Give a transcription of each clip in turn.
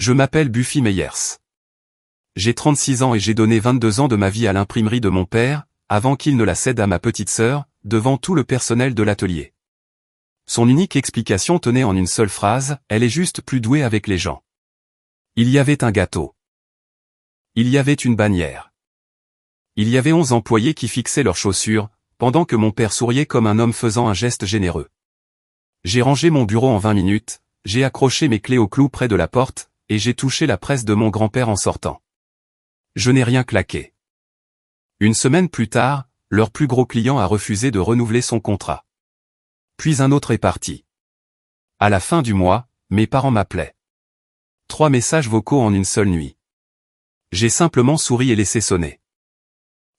Je m'appelle Buffy Meyers. J'ai 36 ans et j'ai donné 22 ans de ma vie à l'imprimerie de mon père, avant qu'il ne la cède à ma petite sœur, devant tout le personnel de l'atelier. Son unique explication tenait en une seule phrase, elle est juste plus douée avec les gens. Il y avait un gâteau. Il y avait une bannière. Il y avait 11 employés qui fixaient leurs chaussures, pendant que mon père souriait comme un homme faisant un geste généreux. J'ai rangé mon bureau en 20 minutes, j'ai accroché mes clés au clou près de la porte, et j'ai touché la presse de mon grand-père en sortant. Je n'ai rien claqué. Une semaine plus tard, leur plus gros client a refusé de renouveler son contrat. Puis un autre est parti. À la fin du mois, mes parents m'appelaient. 3 messages vocaux en une seule nuit. J'ai simplement souri et laissé sonner.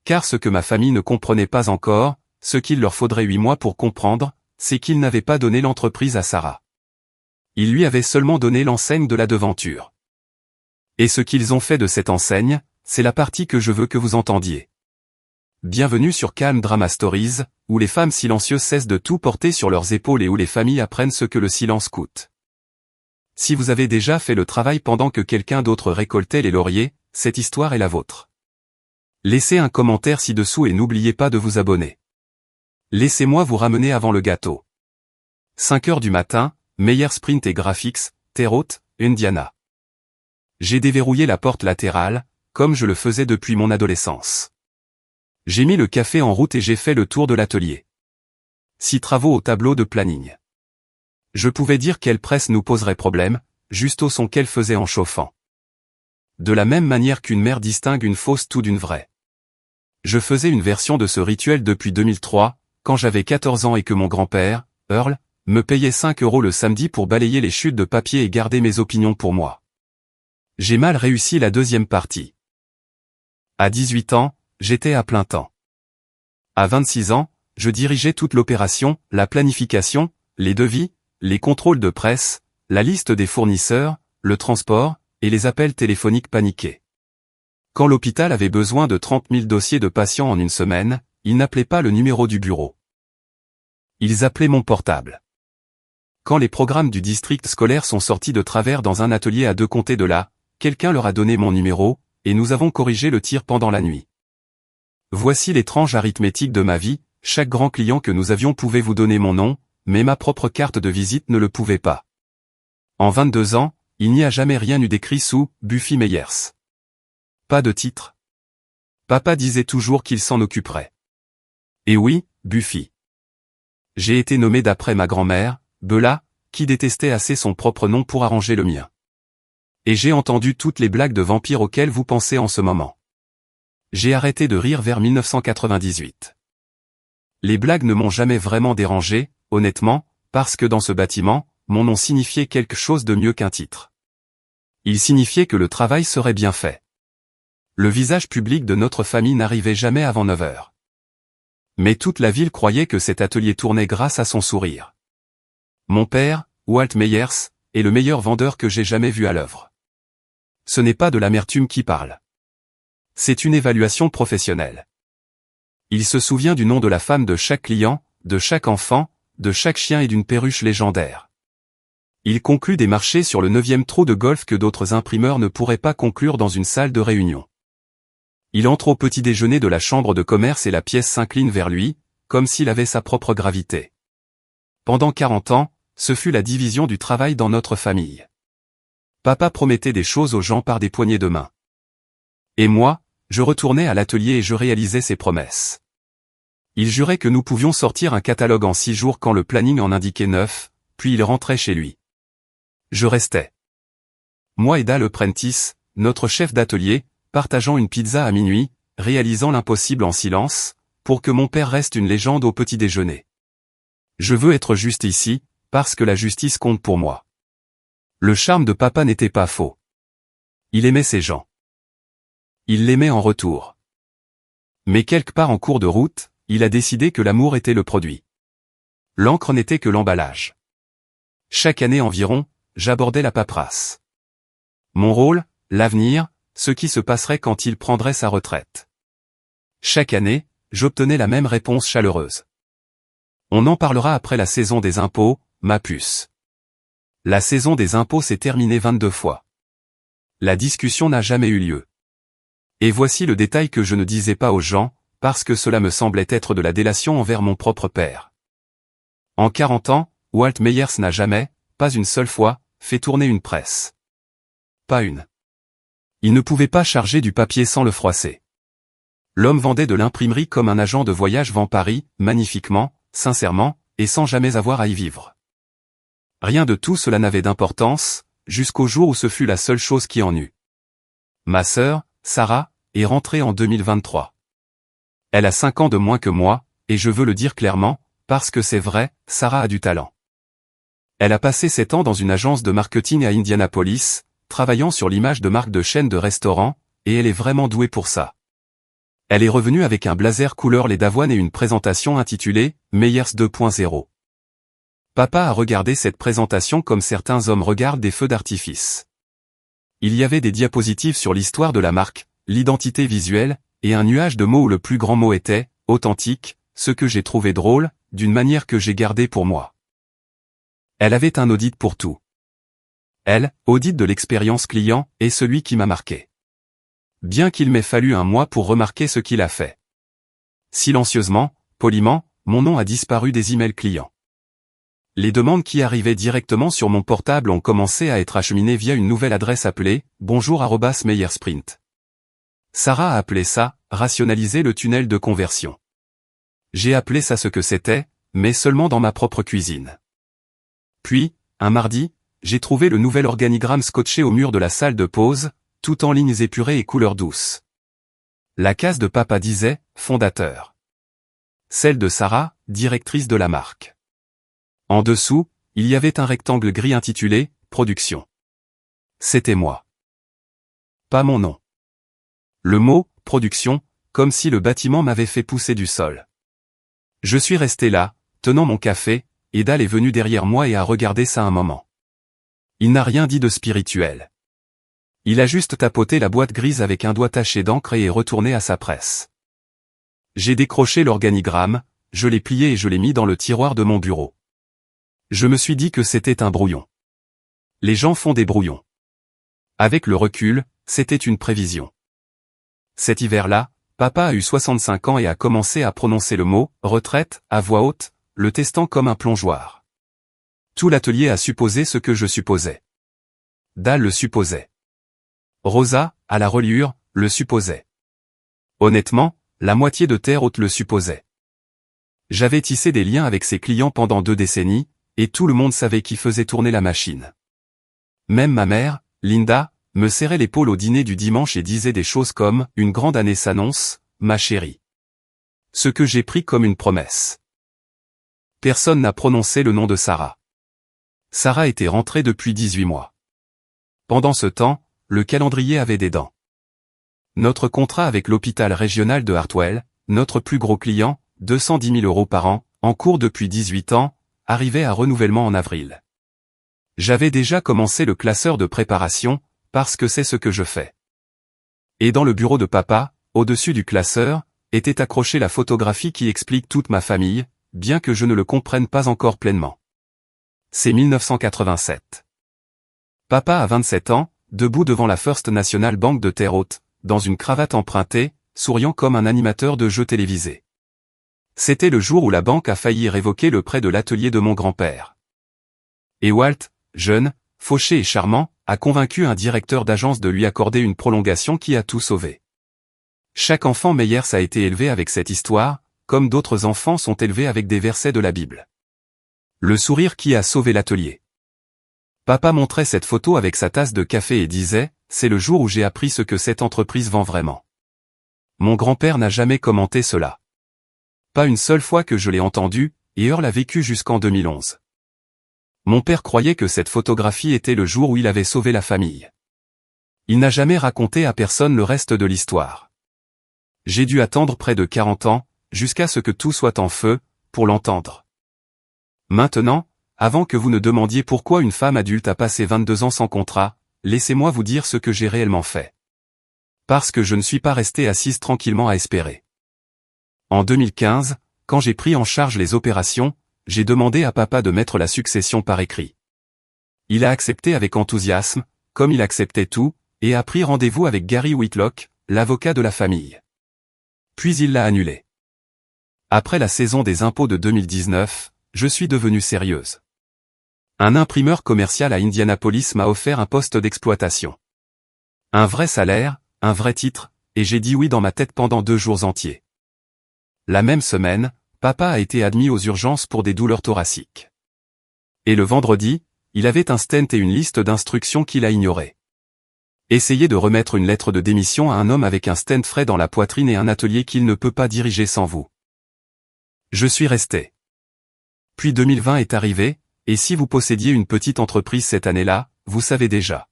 Car ce que ma famille ne comprenait pas encore, ce qu'il leur faudrait 8 mois pour comprendre, c'est qu'ils n'avaient pas donné l'entreprise à Sarah. Ils lui avaient seulement donné l'enseigne de la devanture. Et ce qu'ils ont fait de cette enseigne, c'est la partie que je veux que vous entendiez. Bienvenue sur Calm Drama Stories, où les femmes silencieuses cessent de tout porter sur leurs épaules et où les familles apprennent ce que le silence coûte. Si vous avez déjà fait le travail pendant que quelqu'un d'autre récoltait les lauriers, cette histoire est la vôtre. Laissez un commentaire ci-dessous et n'oubliez pas de vous abonner. Laissez-moi vous ramener avant le gâteau. 5 heures du matin, Meyer Sprint et Graphics, Terre Haute, Indiana. J'ai déverrouillé la porte latérale, comme je le faisais depuis mon adolescence. J'ai mis le café en route et j'ai fait le tour de l'atelier. 6 travaux au tableau de planning. Je pouvais dire quelle presse nous poserait problème, juste au son qu'elle faisait en chauffant. De la même manière qu'une mère distingue une fausse tout d'une vraie. Je faisais une version de ce rituel depuis 2003, quand j'avais 14 ans et que mon grand-père, Earl, me payait 5 € le samedi pour balayer les chutes de papier et garder mes opinions pour moi. J'ai mal réussi la deuxième partie. À 18 ans, j'étais à plein temps. À 26 ans, je dirigeais toute l'opération, la planification, les devis, les contrôles de presse, la liste des fournisseurs, le transport, et les appels téléphoniques paniqués. Quand l'hôpital avait besoin de 30 000 dossiers de patients en une semaine, ils n'appelaient pas le numéro du bureau. Ils appelaient mon portable. Quand les programmes du district scolaire sont sortis de travers dans un atelier à 2 comtés de là, quelqu'un leur a donné mon numéro, et nous avons corrigé le tir pendant la nuit. Voici l'étrange arithmétique de ma vie, chaque grand client que nous avions pouvait vous donner mon nom, mais ma propre carte de visite ne le pouvait pas. En 22 ans, il n'y a jamais rien eu d'écrit sous « Buffy Meyers ». Pas de titre. Papa disait toujours qu'il s'en occuperait. Et oui, Buffy. J'ai été nommé d'après ma grand-mère, Bella, qui détestait assez son propre nom pour arranger le mien. Et j'ai entendu toutes les blagues de vampires auxquelles vous pensez en ce moment. J'ai arrêté de rire vers 1998. Les blagues ne m'ont jamais vraiment dérangé, honnêtement, parce que dans ce bâtiment, mon nom signifiait quelque chose de mieux qu'un titre. Il signifiait que le travail serait bien fait. Le visage public de notre famille n'arrivait jamais avant 9 heures. Mais toute la ville croyait que cet atelier tournait grâce à son sourire. Mon père, Walt Meyers, est le meilleur vendeur que j'ai jamais vu à l'œuvre. Ce n'est pas de l'amertume qui parle. C'est une évaluation professionnelle. Il se souvient du nom de la femme de chaque client, de chaque enfant, de chaque chien et d'une perruche légendaire. Il conclut des marchés sur le 9e trou de golf que d'autres imprimeurs ne pourraient pas conclure dans une salle de réunion. Il entre au petit déjeuner de la chambre de commerce et la pièce s'incline vers lui, comme s'il avait sa propre gravité. Pendant 40 ans, ce fut la division du travail dans notre famille. Papa promettait des choses aux gens par des poignées de main. Et moi, je retournais à l'atelier et je réalisais ses promesses. Il jurait que nous pouvions sortir un catalogue en 6 jours quand le planning en indiquait 9, puis il rentrait chez lui. Je restais. Moi et Dale Prentice, notre chef d'atelier, partageant une pizza à minuit, réalisant l'impossible en silence, pour que mon père reste une légende au petit déjeuner. Je veux être juste ici, parce que la justice compte pour moi. Le charme de papa n'était pas faux. Il aimait ses gens. Il l'aimait en retour. Mais quelque part en cours de route, il a décidé que l'amour était le produit. L'encre n'était que l'emballage. Chaque année environ, j'abordais la paperasse. Mon rôle, l'avenir, ce qui se passerait quand il prendrait sa retraite. Chaque année, j'obtenais la même réponse chaleureuse. On en parlera après la saison des impôts, ma puce. La saison des impôts s'est terminée 22 fois. La discussion n'a jamais eu lieu. Et voici le détail que je ne disais pas aux gens, parce que cela me semblait être de la délation envers mon propre père. En 40 ans, Walt Meyers n'a jamais, pas une seule fois, fait tourner une presse. Pas une. Il ne pouvait pas charger du papier sans le froisser. L'homme vendait de l'imprimerie comme un agent de voyage vend Paris, magnifiquement, sincèrement, et sans jamais avoir à y vivre. Rien de tout cela n'avait d'importance, jusqu'au jour où ce fut la seule chose qui en eut. Ma sœur, Sarah, est rentrée en 2023. Elle a 5 ans de moins que moi, et je veux le dire clairement, parce que c'est vrai, Sarah a du talent. Elle a passé 7 ans dans une agence de marketing à Indianapolis, travaillant sur l'image de marques de chaînes de restaurants, et elle est vraiment douée pour ça. Elle est revenue avec un blazer couleur lait d'avoine et une présentation intitulée « Meyers 2.0 ». Papa a regardé cette présentation comme certains hommes regardent des feux d'artifice. Il y avait des diapositives sur l'histoire de la marque, l'identité visuelle, et un nuage de mots où le plus grand mot était « authentique », ce que j'ai trouvé drôle, d'une manière que j'ai gardée pour moi. Elle avait un audit pour tout. Elle, audit de l'expérience client, est celui qui m'a marqué. Bien qu'il m'ait fallu un mois pour remarquer ce qu'il a fait. Silencieusement, poliment, mon nom a disparu des emails clients. Les demandes qui arrivaient directement sur mon portable ont commencé à être acheminées via une nouvelle adresse appelée « bonjour@meyersprint ». Sarah a appelé ça « rationaliser le tunnel de conversion ». J'ai appelé ça ce que c'était, mais seulement dans ma propre cuisine. Puis, un mardi, j'ai trouvé le nouvel organigramme scotché au mur de la salle de pause, tout en lignes épurées et couleurs douces. La case de papa disait « fondateur ». Celle de Sarah, directrice de la marque. En dessous, il y avait un rectangle gris intitulé « Production ». C'était moi. Pas mon nom. Le mot « production », comme si le bâtiment m'avait fait pousser du sol. Je suis resté là, tenant mon café, et Dal est venu derrière moi et a regardé ça un moment. Il n'a rien dit de spirituel. Il a juste tapoté la boîte grise avec un doigt taché d'encre et est retourné à sa presse. J'ai décroché l'organigramme, je l'ai plié et je l'ai mis dans le tiroir de mon bureau. Je me suis dit que c'était un brouillon. Les gens font des brouillons. Avec le recul, c'était une prévision. Cet hiver-là, papa a eu 65 ans et a commencé à prononcer le mot « retraite » à voix haute, le testant comme un plongeoir. Tout l'atelier a supposé ce que je supposais. Dal le supposait. Rosa, à la reliure, le supposait. Honnêtement, la moitié de Terre Haute le supposait. J'avais tissé des liens avec ses clients pendant 2 décennies, et tout le monde savait qui faisait tourner la machine. Même ma mère, Linda, me serrait l'épaule au dîner du dimanche et disait des choses comme « Une grande année s'annonce, ma chérie ». Ce que j'ai pris comme une promesse. Personne n'a prononcé le nom de Sarah. Sarah était rentrée depuis 18 mois. Pendant ce temps, le calendrier avait des dents. Notre contrat avec l'hôpital régional de Hartwell, notre plus gros client, 210 000 € par an, en cours depuis 18 ans, arrivait à renouvellement en avril. J'avais déjà commencé le classeur de préparation, parce que c'est ce que je fais. Et dans le bureau de papa, au-dessus du classeur, était accrochée la photographie qui explique toute ma famille, bien que je ne le comprenne pas encore pleinement. C'est 1987. Papa a 27 ans, debout devant la First National Bank de Terre Haute, dans une cravate empruntée, souriant comme un animateur de jeux télévisés. C'était le jour où la banque a failli révoquer le prêt de l'atelier de mon grand-père. Et Walt, jeune, fauché et charmant, a convaincu un directeur d'agence de lui accorder une prolongation qui a tout sauvé. Chaque enfant Meyers a été élevé avec cette histoire, comme d'autres enfants sont élevés avec des versets de la Bible. Le sourire qui a sauvé l'atelier. Papa montrait cette photo avec sa tasse de café et disait « C'est le jour où j'ai appris ce que cette entreprise vend vraiment ». Mon grand-père n'a jamais commenté cela. Pas une seule fois que je l'ai entendu, et Earl l'a vécu jusqu'en 2011. Mon père croyait que cette photographie était le jour où il avait sauvé la famille. Il n'a jamais raconté à personne le reste de l'histoire. J'ai dû attendre près de 40 ans, jusqu'à ce que tout soit en feu, pour l'entendre. Maintenant, avant que vous ne demandiez pourquoi une femme adulte a passé 22 ans sans contrat, laissez-moi vous dire ce que j'ai réellement fait. Parce que je ne suis pas resté assise tranquillement à espérer. En 2015, quand j'ai pris en charge les opérations, j'ai demandé à papa de mettre la succession par écrit. Il a accepté avec enthousiasme, comme il acceptait tout, et a pris rendez-vous avec Gary Whitlock, l'avocat de la famille. Puis il l'a annulé. Après la saison des impôts de 2019, je suis devenue sérieuse. Un imprimeur commercial à Indianapolis m'a offert un poste d'exploitation. Un vrai salaire, un vrai titre, et j'ai dit oui dans ma tête pendant 2 jours entiers. La même semaine, papa a été admis aux urgences pour des douleurs thoraciques. Et le vendredi, il avait un stent et une liste d'instructions qu'il a ignorées. Essayez de remettre une lettre de démission à un homme avec un stent frais dans la poitrine et un atelier qu'il ne peut pas diriger sans vous. Je suis resté. Puis 2020 est arrivé, et si vous possédiez une petite entreprise cette année-là, vous savez déjà.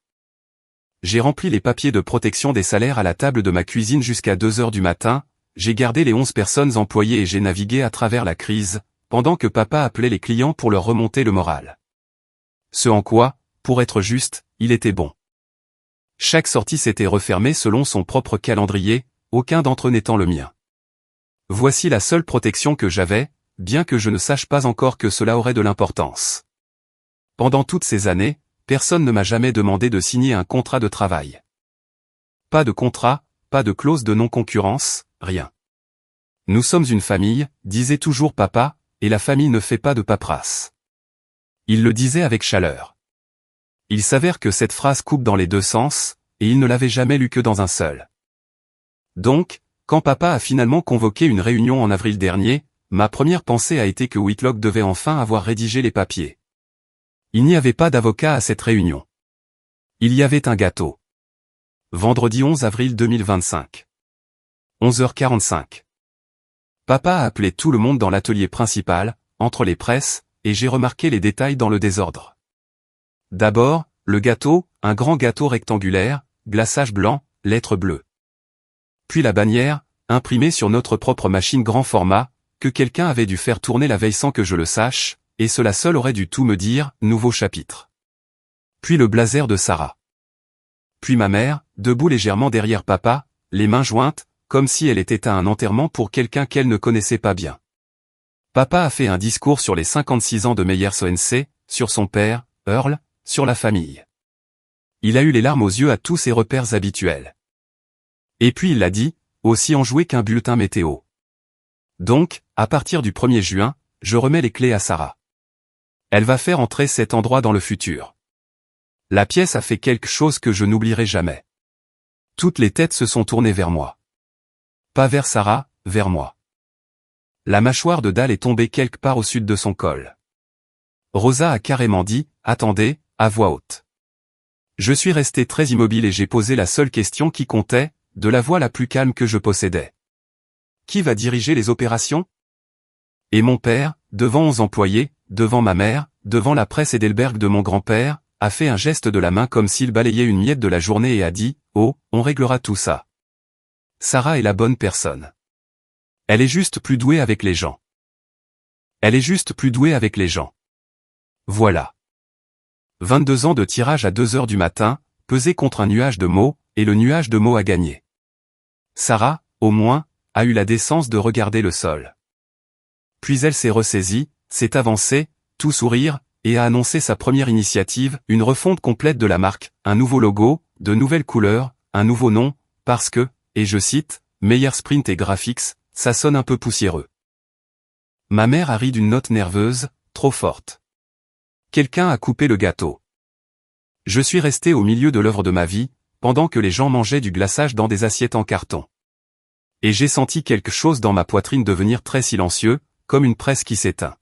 J'ai rempli les papiers de protection des salaires à la table de ma cuisine jusqu'à 2 heures du matin, j'ai gardé les 11 personnes employées et j'ai navigué à travers la crise, pendant que papa appelait les clients pour leur remonter le moral. Ce en quoi, pour être juste, il était bon. Chaque sortie s'était refermée selon son propre calendrier, aucun d'entre eux n'étant le mien. Voici la seule protection que j'avais, bien que je ne sache pas encore que cela aurait de l'importance. Pendant toutes ces années, personne ne m'a jamais demandé de signer un contrat de travail. Pas de contrat, pas de clause de non-concurrence, rien. Nous sommes une famille, disait toujours papa, et la famille ne fait pas de paperasse. Il le disait avec chaleur. Il s'avère que cette phrase coupe dans les 2 sens, et il ne l'avait jamais lue que dans un seul. Donc, quand papa a finalement convoqué une réunion en avril dernier, ma première pensée a été que Whitlock devait enfin avoir rédigé les papiers. Il n'y avait pas d'avocat à cette réunion. Il y avait un gâteau. Vendredi 11 avril 2025. 11h45. Papa a appelé tout le monde dans l'atelier principal, entre les presses, et j'ai remarqué les détails dans le désordre. D'abord, le gâteau, un grand gâteau rectangulaire, glaçage blanc, lettres bleues. Puis la bannière, imprimée sur notre propre machine grand format, que quelqu'un avait dû faire tourner la veille sans que je le sache, et cela seul aurait dû tout me dire, nouveau chapitre. Puis le blazer de Sarah. Puis ma mère, debout légèrement derrière papa, les mains jointes, comme si elle était à un enterrement pour quelqu'un qu'elle ne connaissait pas bien. Papa a fait un discours sur les 56 ans de Meyers-ONC, sur son père, Earl, sur la famille. Il a eu les larmes aux yeux à tous ses repères habituels. Et puis il a dit, aussi enjoué qu'un bulletin météo. Donc, à partir du 1er juin, je remets les clés à Sarah. Elle va faire entrer cet endroit dans le futur. La pièce a fait quelque chose que je n'oublierai jamais. Toutes les têtes se sont tournées vers moi. Pas vers Sarah, vers moi. La mâchoire de Dal est tombée quelque part au sud de son col. Rosa a carrément dit, attendez, à voix haute. Je suis resté très immobile et j'ai posé la seule question qui comptait, de la voix la plus calme que je possédais. Qui va diriger les opérations? Et mon père, devant 11 employés, devant ma mère, devant la presse Edelberg de mon grand-père, a fait un geste de la main comme s'il balayait une miette de la journée et a dit, oh, on réglera tout ça. Sarah est la bonne personne. Elle est juste plus douée avec les gens. Elle est juste plus douée avec les gens. Voilà. 22 ans de tirage à 2 heures du matin, pesé contre un nuage de mots, et le nuage de mots a gagné. Sarah, au moins, a eu la décence de regarder le sol. Puis elle s'est ressaisie, s'est avancée, tout sourire, et a annoncé sa première initiative, une refonte complète de la marque, un nouveau logo, de nouvelles couleurs, un nouveau nom, parce que, et je cite, Meyers Print et Graphics, ça sonne un peu poussiéreux. Ma mère a ri d'une note nerveuse, trop forte. Quelqu'un a coupé le gâteau. Je suis resté au milieu de l'œuvre de ma vie, pendant que les gens mangeaient du glaçage dans des assiettes en carton. Et j'ai senti quelque chose dans ma poitrine devenir très silencieux, comme une presse qui s'éteint.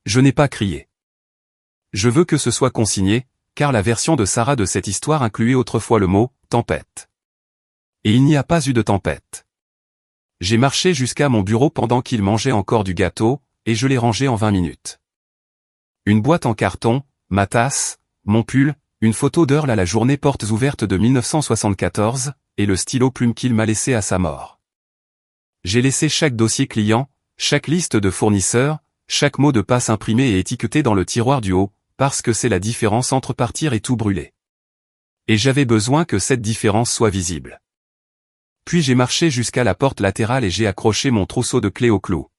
Je n'ai pas crié. Je veux que ce soit consigné, car la version de Sarah de cette histoire incluait autrefois le mot « tempête ». Et il n'y a pas eu de tempête. J'ai marché jusqu'à mon bureau pendant qu'il mangeait encore du gâteau, et je l'ai rangé en 20 minutes. Une boîte en carton, ma tasse, mon pull, une photo d'Earl à la journée portes ouvertes de 1974, et le stylo plume qu'il m'a laissé à sa mort. J'ai laissé chaque dossier client, chaque liste de fournisseurs, chaque mot de passe imprimé et étiqueté dans le tiroir du haut, parce que c'est la différence entre partir et tout brûler. Et j'avais besoin que cette différence soit visible. Puis j'ai marché jusqu'à la porte latérale et j'ai accroché mon trousseau de clés au clou.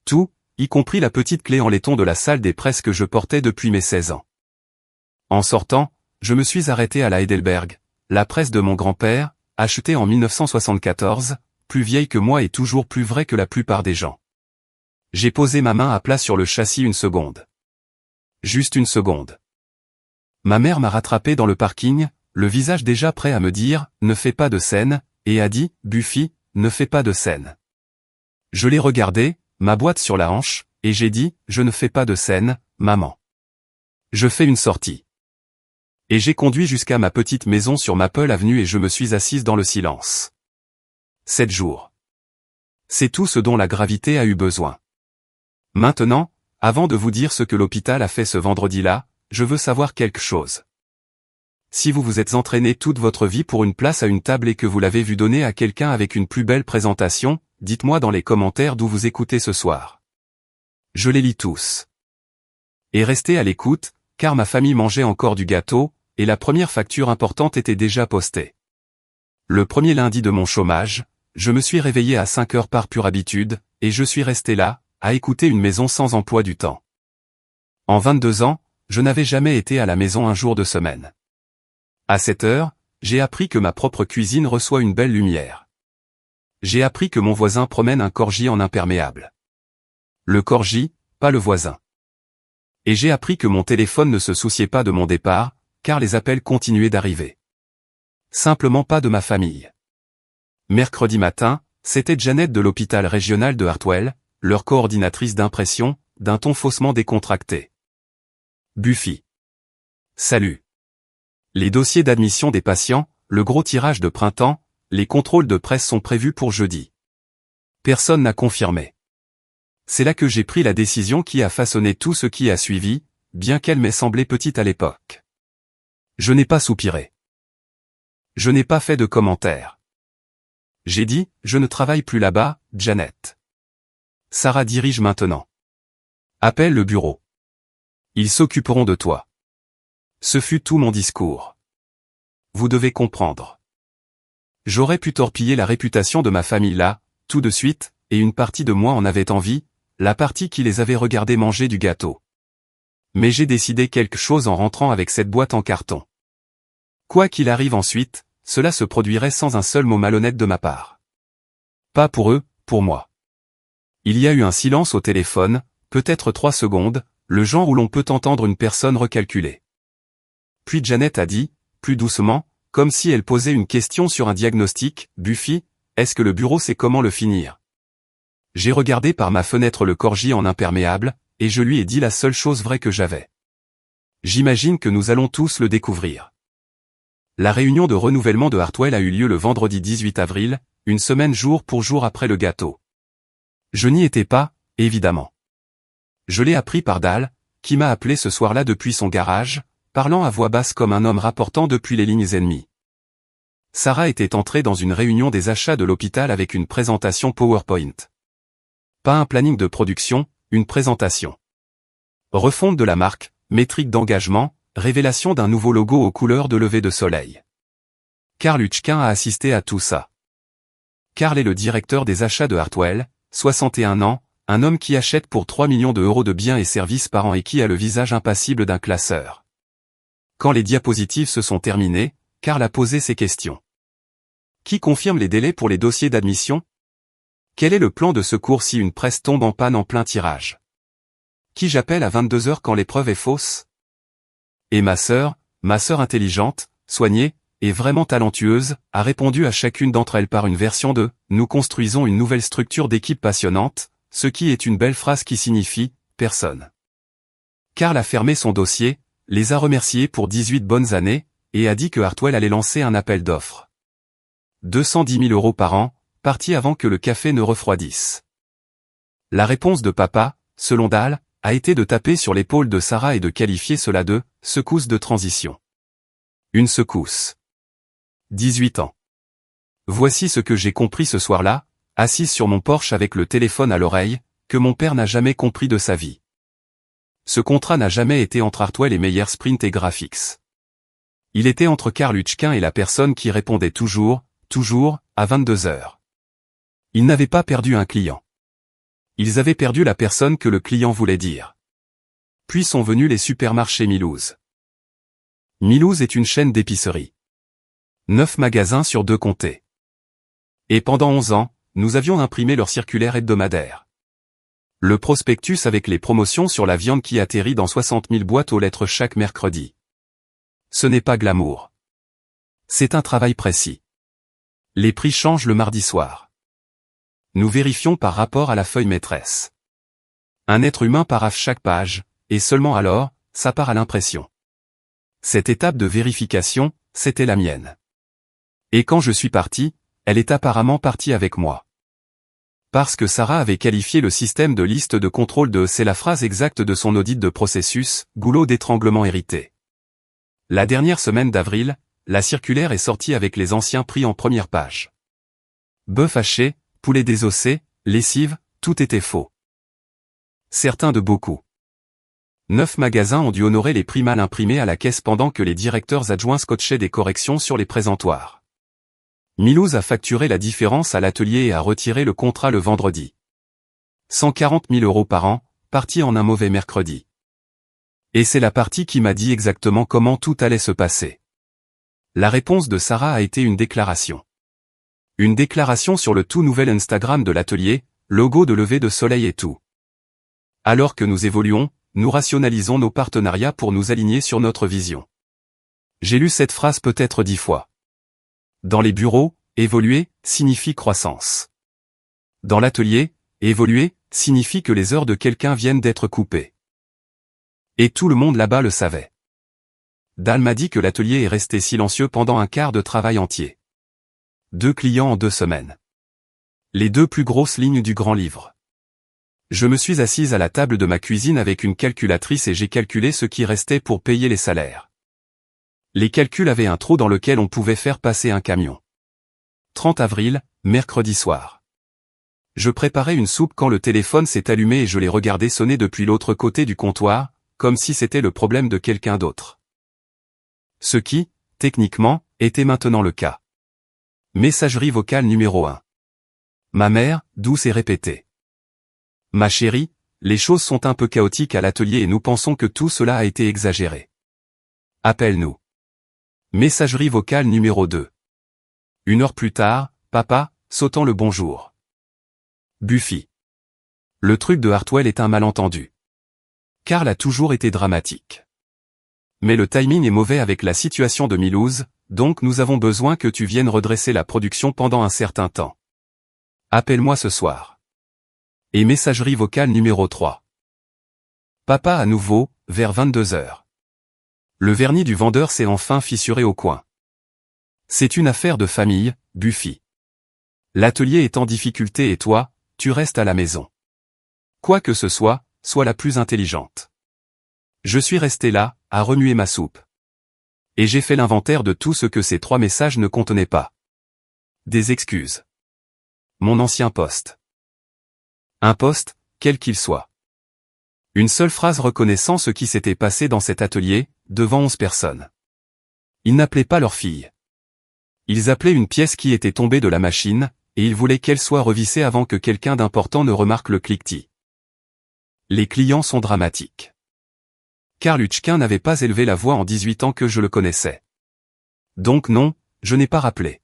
Tout, y compris la petite clé en laiton de la salle des presses que je portais depuis mes 16 ans. En sortant, je me suis arrêté à la Heidelberg, la presse de mon grand-père, achetée en 1974, plus vieille que moi et toujours plus vraie que la plupart des gens. J'ai posé ma main à plat sur le châssis une seconde. Juste une seconde. Ma mère m'a rattrapé dans le parking, le visage déjà prêt à me dire « Ne fais pas de scène », et a dit « Buffy, ne fais pas de scène ». Je l'ai regardé, ma boîte sur la hanche, et j'ai dit « Je ne fais pas de scène, maman. Je fais une sortie. » Et j'ai conduit jusqu'à ma petite maison sur Maple Avenue et je me suis assise dans le silence. 7 jours. C'est tout ce dont la gravité a eu besoin. Maintenant, avant de vous dire ce que l'hôpital a fait ce vendredi-là, je veux savoir quelque chose. Si vous vous êtes entraîné toute votre vie pour une place à une table et que vous l'avez vu donner à quelqu'un avec une plus belle présentation, dites-moi dans les commentaires d'où vous écoutez ce soir. Je les lis tous. Et restez à l'écoute, car ma famille mangeait encore du gâteau, et la première facture importante était déjà postée. Le premier lundi de mon chômage, je me suis réveillé à 5 heures par pure habitude, et je suis resté là, à écouter une maison sans emploi du temps. En 22 ans, je n'avais jamais été à la maison un jour de semaine. À 7 heures, j'ai appris que ma propre cuisine reçoit une belle lumière. J'ai appris que mon voisin promène un corgi en imperméable. Le corgi, pas le voisin. Et j'ai appris que mon téléphone ne se souciait pas de mon départ, car les appels continuaient d'arriver. Simplement pas de ma famille. Mercredi matin, c'était Janet de l'hôpital régional de Hartwell, leur coordinatrice d'impression, d'un ton faussement décontracté. Buffy. Salut. Les dossiers d'admission des patients, le gros tirage de printemps, les contrôles de presse sont prévus pour jeudi. Personne n'a confirmé. C'est là que j'ai pris la décision qui a façonné tout ce qui a suivi, bien qu'elle m'ait semblé petite à l'époque. Je n'ai pas soupiré. Je n'ai pas fait de commentaires. J'ai dit, je ne travaille plus là-bas, Janet. Sarah dirige maintenant. Appelle le bureau. Ils s'occuperont de toi. Ce fut tout mon discours. Vous devez comprendre. J'aurais pu torpiller la réputation de ma famille là, tout de suite, et une partie de moi en avait envie, la partie qui les avait regardés manger du gâteau. Mais j'ai décidé quelque chose en rentrant avec cette boîte en carton. Quoi qu'il arrive ensuite, cela se produirait sans un seul mot malhonnête de ma part. Pas pour eux, pour moi. Il y a eu un silence au téléphone, peut-être 3 secondes, le genre où l'on peut entendre une personne recalculer. Puis Janet a dit, plus doucement, comme si elle posait une question sur un diagnostic, « Buffy, est-ce que le bureau sait comment le finir ?» J'ai regardé par ma fenêtre le corgi en imperméable, et je lui ai dit la seule chose vraie que j'avais. J'imagine que nous allons tous le découvrir. La réunion de renouvellement de Hartwell a eu lieu le vendredi 18 avril, une semaine jour pour jour après le gâteau. Je n'y étais pas, évidemment. Je l'ai appris par Dal, qui m'a appelé ce soir-là depuis son garage, parlant à voix basse comme un homme rapportant depuis les lignes ennemies. Sarah était entrée dans une réunion des achats de l'hôpital avec une présentation PowerPoint. Pas un planning de production, une présentation. Refonte de la marque, métrique d'engagement, révélation d'un nouveau logo aux couleurs de lever de soleil. Karl Huchkin a assisté à tout ça. Karl est le directeur des achats de Hartwell, 61 ans, un homme qui achète pour 3 millions d'euros de biens et services par an et qui a le visage impassible d'un classeur. Quand les diapositives se sont terminées, Karl a posé ses questions. Qui confirme les délais pour les dossiers d'admission? Quel est le plan de secours si une presse tombe en panne en plein tirage? Qui j'appelle à 22 heures quand l'épreuve est fausse? Et ma sœur intelligente, soignée, et vraiment talentueuse, a répondu à chacune d'entre elles par une version de « Nous construisons une nouvelle structure d'équipe passionnante », ce qui est une belle phrase qui signifie « personne ». Karl a fermé son dossier, les a remerciés pour 18 bonnes années, et a dit que Hartwell allait lancer un appel d'offres. 210 000 euros par an, parti avant que le café ne refroidisse. La réponse de papa, selon Dal, a été de taper sur l'épaule de Sarah et de qualifier cela de « secousse de transition ». Une secousse. 18 ans. Voici ce que j'ai compris ce soir-là, assise sur mon porche avec le téléphone à l'oreille, que mon père n'a jamais compris de sa vie. Ce contrat n'a jamais été entre Hartwell et Meyer Sprint et Graphics. Il était entre Karl Huchkin et la personne qui répondait toujours, à 22 heures. Ils n'avaient pas perdu un client. Ils avaient perdu la personne que le client voulait dire. Puis sont venus les supermarchés Milouz. Milouz est une chaîne d'épicerie. 9 magasins sur 2 comptés. Et pendant 11 ans, nous avions imprimé leur circulaire hebdomadaire. Le prospectus avec les promotions sur la viande qui atterrit dans 60 000 boîtes aux lettres chaque mercredi. Ce n'est pas glamour. C'est un travail précis. Les prix changent le mardi soir. Nous vérifions par rapport à la feuille maîtresse. Un être humain paraphe chaque page, et seulement alors, ça part à l'impression. Cette étape de vérification, c'était la mienne. Et quand je suis parti, elle est apparemment partie avec moi. Parce que Sarah avait qualifié le système de liste de contrôle de c'est la phrase exacte de son audit de processus, goulot d'étranglement hérité. La dernière semaine d'avril, la circulaire est sortie avec les anciens prix en première page. Bœuf haché, poulet désossé, lessive, tout était faux. Certains de beaucoup. 9 magasins ont dû honorer les prix mal imprimés à la caisse pendant que les directeurs adjoints scotchaient des corrections sur les présentoirs. Milouz a facturé la différence à l'atelier et a retiré le contrat le vendredi. 140 000 € par an, parti en un mauvais mercredi. Et c'est la partie qui m'a dit exactement comment tout allait se passer. La réponse de Sarah a été une déclaration. Une déclaration sur le tout nouvel Instagram de l'atelier, logo de lever de soleil et tout. Alors que nous évoluons, nous rationalisons nos partenariats pour nous aligner sur notre vision. J'ai lu cette phrase peut-être 10 fois. Dans les bureaux, évoluer signifie croissance. Dans l'atelier, évoluer signifie que les heures de quelqu'un viennent d'être coupées. Et tout le monde là-bas le savait. Dal m'a dit que l'atelier est resté silencieux pendant un quart de travail entier. 2 clients en 2 semaines. Les 2 plus grosses lignes du grand livre. Je me suis assise à la table de ma cuisine avec une calculatrice et j'ai calculé ce qui restait pour payer les salaires. Les calculs avaient un trou dans lequel on pouvait faire passer un camion. 30 avril, mercredi soir. Je préparais une soupe quand le téléphone s'est allumé et je l'ai regardé sonner depuis l'autre côté du comptoir, comme si c'était le problème de quelqu'un d'autre. Ce qui, techniquement, était maintenant le cas. Messagerie vocale numéro 1. Ma mère, douce et répétée. Ma chérie, les choses sont un peu chaotiques à l'atelier et nous pensons que tout cela a été exagéré. Appelle-nous. Messagerie vocale numéro 2. 1 heure plus tard, papa, sautant le bonjour. Buffy. Le truc de Hartwell est un malentendu. Karl a toujours été dramatique. Mais le timing est mauvais avec la situation de Milouz, donc nous avons besoin que tu viennes redresser la production pendant un certain temps. Appelle-moi ce soir. Et messagerie vocale numéro 3. Papa à nouveau, vers 22 heures. Le vernis du vendeur s'est enfin fissuré au coin. C'est une affaire de famille, Buffy. L'atelier est en difficulté et toi, tu restes à la maison. Quoi que ce soit, sois la plus intelligente. Je suis resté là, à remuer ma soupe. Et j'ai fait l'inventaire de tout ce que ces 3 messages ne contenaient pas. Des excuses. Mon ancien poste. Un poste, quel qu'il soit. Une seule phrase reconnaissant ce qui s'était passé dans cet atelier, devant 11 personnes. Ils n'appelaient pas leur fille. Ils appelaient une pièce qui était tombée de la machine, et ils voulaient qu'elle soit revissée avant que quelqu'un d'important ne remarque le cliquetis. Les clients sont dramatiques. Karl Huchkin n'avait pas élevé la voix en 18 ans que je le connaissais. Donc non, je n'ai pas rappelé.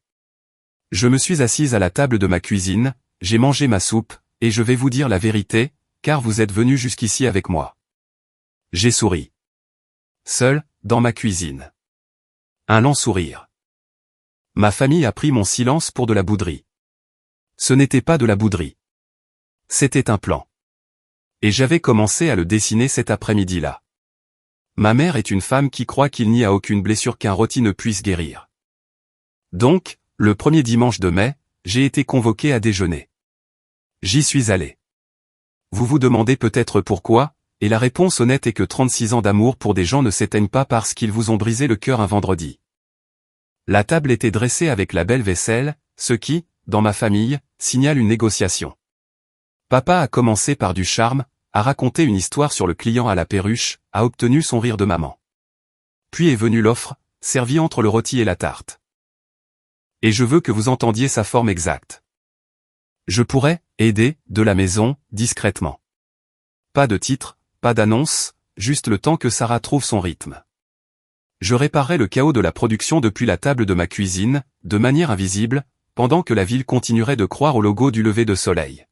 Je me suis assise à la table de ma cuisine, j'ai mangé ma soupe, et je vais vous dire la vérité, car vous êtes venu jusqu'ici avec moi. J'ai souri. Seul, dans ma cuisine. Un lent sourire. Ma famille a pris mon silence pour de la bouderie. Ce n'était pas de la bouderie. C'était un plan. Et j'avais commencé à le dessiner cet après-midi-là. Ma mère est une femme qui croit qu'il n'y a aucune blessure qu'un rôti ne puisse guérir. Donc, le premier dimanche de mai, j'ai été convoqué à déjeuner. J'y suis allé. Vous vous demandez peut-être pourquoi, et la réponse honnête est que 36 ans d'amour pour des gens ne s'éteignent pas parce qu'ils vous ont brisé le cœur un vendredi. La table était dressée avec la belle vaisselle, ce qui, dans ma famille, signale une négociation. Papa a commencé par du charme, a raconté une histoire sur le client à la perruche, a obtenu son rire de maman. Puis est venue l'offre, servie entre le rôti et la tarte. Et je veux que vous entendiez sa forme exacte. Je pourrais aider, de la maison, discrètement. Pas de titre, pas d'annonce, juste le temps que Sarah trouve son rythme. Je réparais le chaos de la production depuis la table de ma cuisine, de manière invisible, pendant que la ville continuerait de croire au logo du lever de soleil.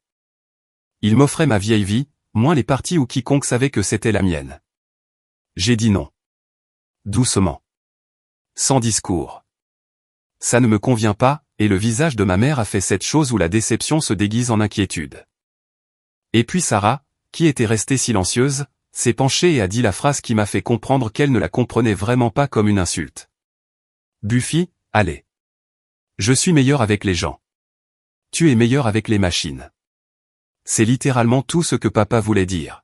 Il m'offrait ma vieille vie, moins les parties où quiconque savait que c'était la mienne. J'ai dit non. Doucement. Sans discours. Ça ne me convient pas, et le visage de ma mère a fait cette chose où la déception se déguise en inquiétude. Et puis Sarah, qui était restée silencieuse, s'est penchée et a dit la phrase qui m'a fait comprendre qu'elle ne la comprenait vraiment pas comme une insulte. Buffy, allez. Je suis meilleur avec les gens. Tu es meilleur avec les machines. C'est littéralement tout ce que papa voulait dire.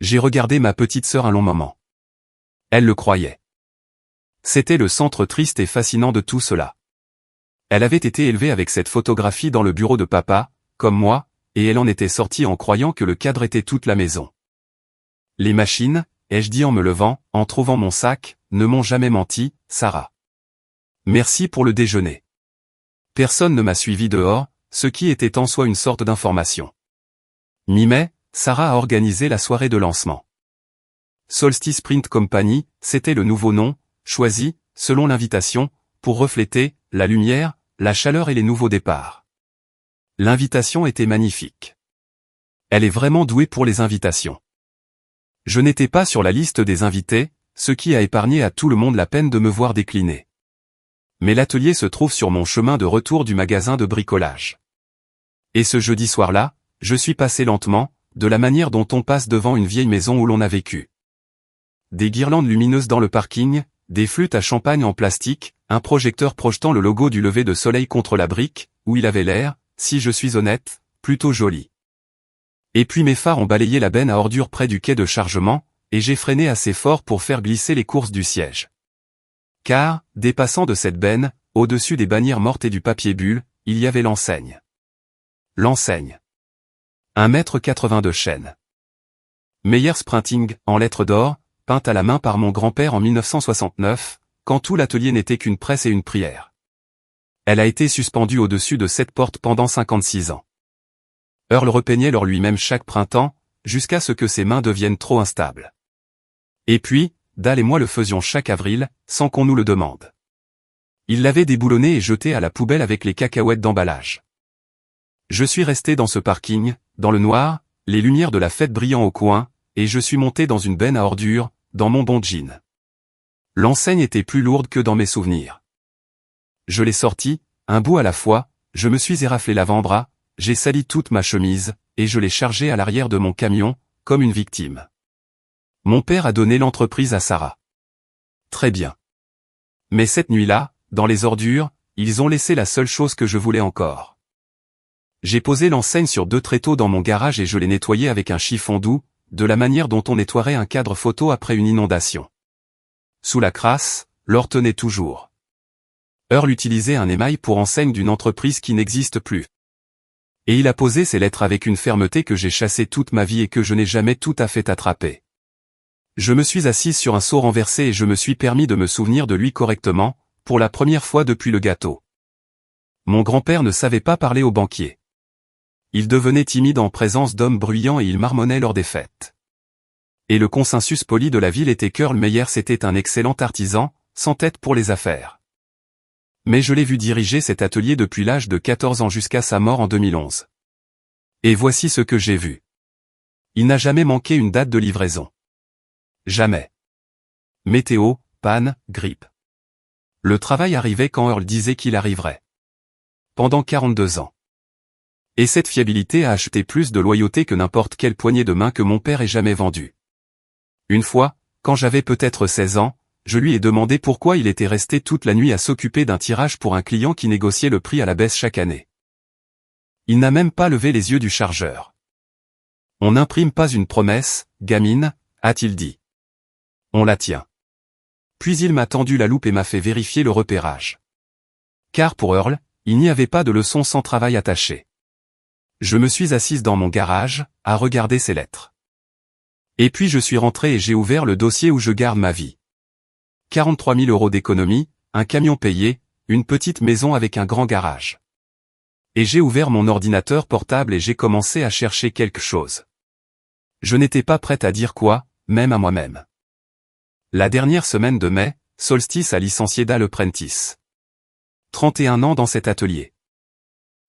J'ai regardé ma petite sœur un long moment. Elle le croyait. C'était le centre triste et fascinant de tout cela. Elle avait été élevée avec cette photographie dans le bureau de papa, comme moi, et elle en était sortie en croyant que le cadre était toute la maison. Les machines, ai-je dit en me levant, en trouvant mon sac, ne m'ont jamais menti, Sarah. Merci pour le déjeuner. Personne ne m'a suivi dehors, ce qui était en soi une sorte d'information. Mi-mai, Sarah a organisé la soirée de lancement. Solstice Print Company, c'était le nouveau nom, choisi, selon l'invitation, pour refléter la lumière, la chaleur et les nouveaux départs. L'invitation était magnifique. Elle est vraiment douée pour les invitations. Je n'étais pas sur la liste des invités, ce qui a épargné à tout le monde la peine de me voir décliner. Mais l'atelier se trouve sur mon chemin de retour du magasin de bricolage. Et ce jeudi soir-là, je suis passé lentement, de la manière dont on passe devant une vieille maison où l'on a vécu. Des guirlandes lumineuses dans le parking, des flûtes à champagne en plastique, un projecteur projetant le logo du lever de soleil contre la brique, où il avait l'air, si je suis honnête, plutôt joli. Et puis mes phares ont balayé la benne à ordures près du quai de chargement, et j'ai freiné assez fort pour faire glisser les courses du siège. Car, dépassant de cette benne, au-dessus des bannières mortes et du papier bulle, il y avait l'enseigne. L'enseigne. 1,80 m de chaîne. Meyers Printing, en lettres d'or, peinte à la main par mon grand-père en 1969, quand tout l'atelier n'était qu'une presse et une prière. Elle a été suspendue au-dessus de cette porte pendant 56 ans. Earl repeignait leur lui-même chaque printemps, jusqu'à ce que ses mains deviennent trop instables. Et puis, Dal et moi le faisions chaque avril, sans qu'on nous le demande. Il l'avait déboulonné et jeté à la poubelle avec les cacahuètes d'emballage. Je suis resté dans ce parking, dans le noir, les lumières de la fête brillant au coin, et je suis monté dans une benne à ordures, dans mon bon jean. L'enseigne était plus lourde que dans mes souvenirs. Je l'ai sortie, un bout à la fois, je me suis éraflé l'avant-bras, j'ai sali toute ma chemise, et je l'ai chargée à l'arrière de mon camion, comme une victime. Mon père a donné l'entreprise à Sarah. Très bien. Mais cette nuit-là, dans les ordures, ils ont laissé la seule chose que je voulais encore. J'ai posé l'enseigne sur 2 tréteaux dans mon garage et je l'ai nettoyée avec un chiffon doux, de la manière dont on nettoierait un cadre photo après une inondation. Sous la crasse, l'or tenait toujours. Earl utilisait un émail pour enseigne d'une entreprise qui n'existe plus. Et il a posé ses lettres avec une fermeté que j'ai chassée toute ma vie et que je n'ai jamais tout à fait attrapée. Je me suis assise sur un seau renversé et je me suis permis de me souvenir de lui correctement, pour la première fois depuis le gâteau. Mon grand-père ne savait pas parler aux banquiers. Il devenait timide en présence d'hommes bruyants et il marmonnait lors des fêtes. Et le consensus poli de la ville était qu'Earl Meyers était un excellent artisan, sans tête pour les affaires. Mais je l'ai vu diriger cet atelier depuis l'âge de 14 ans jusqu'à sa mort en 2011. Et voici ce que j'ai vu. Il n'a jamais manqué une date de livraison. Jamais. Météo, panne, grippe. Le travail arrivait quand Earl disait qu'il arriverait. Pendant 42 ans. Et cette fiabilité a acheté plus de loyauté que n'importe quelle poignée de main que mon père ait jamais vendue. Une fois, quand j'avais peut-être 16 ans, je lui ai demandé pourquoi il était resté toute la nuit à s'occuper d'un tirage pour un client qui négociait le prix à la baisse chaque année. Il n'a même pas levé les yeux du chargeur. On n'imprime pas une promesse, gamine, a-t-il dit. On la tient. Puis il m'a tendu la loupe et m'a fait vérifier le repérage. Car pour Earl, il n'y avait pas de leçon sans travail attaché. Je me suis assise dans mon garage, à regarder ses lettres. Et puis je suis rentré et j'ai ouvert le dossier où je garde ma vie. 43 000 € d'économie, un camion payé, une petite maison avec un grand garage. Et j'ai ouvert mon ordinateur portable et j'ai commencé à chercher quelque chose. Je n'étais pas prête à dire quoi, même à moi-même. La dernière semaine de mai, Solstice a licencié Dal Prentice. 31 ans dans cet atelier.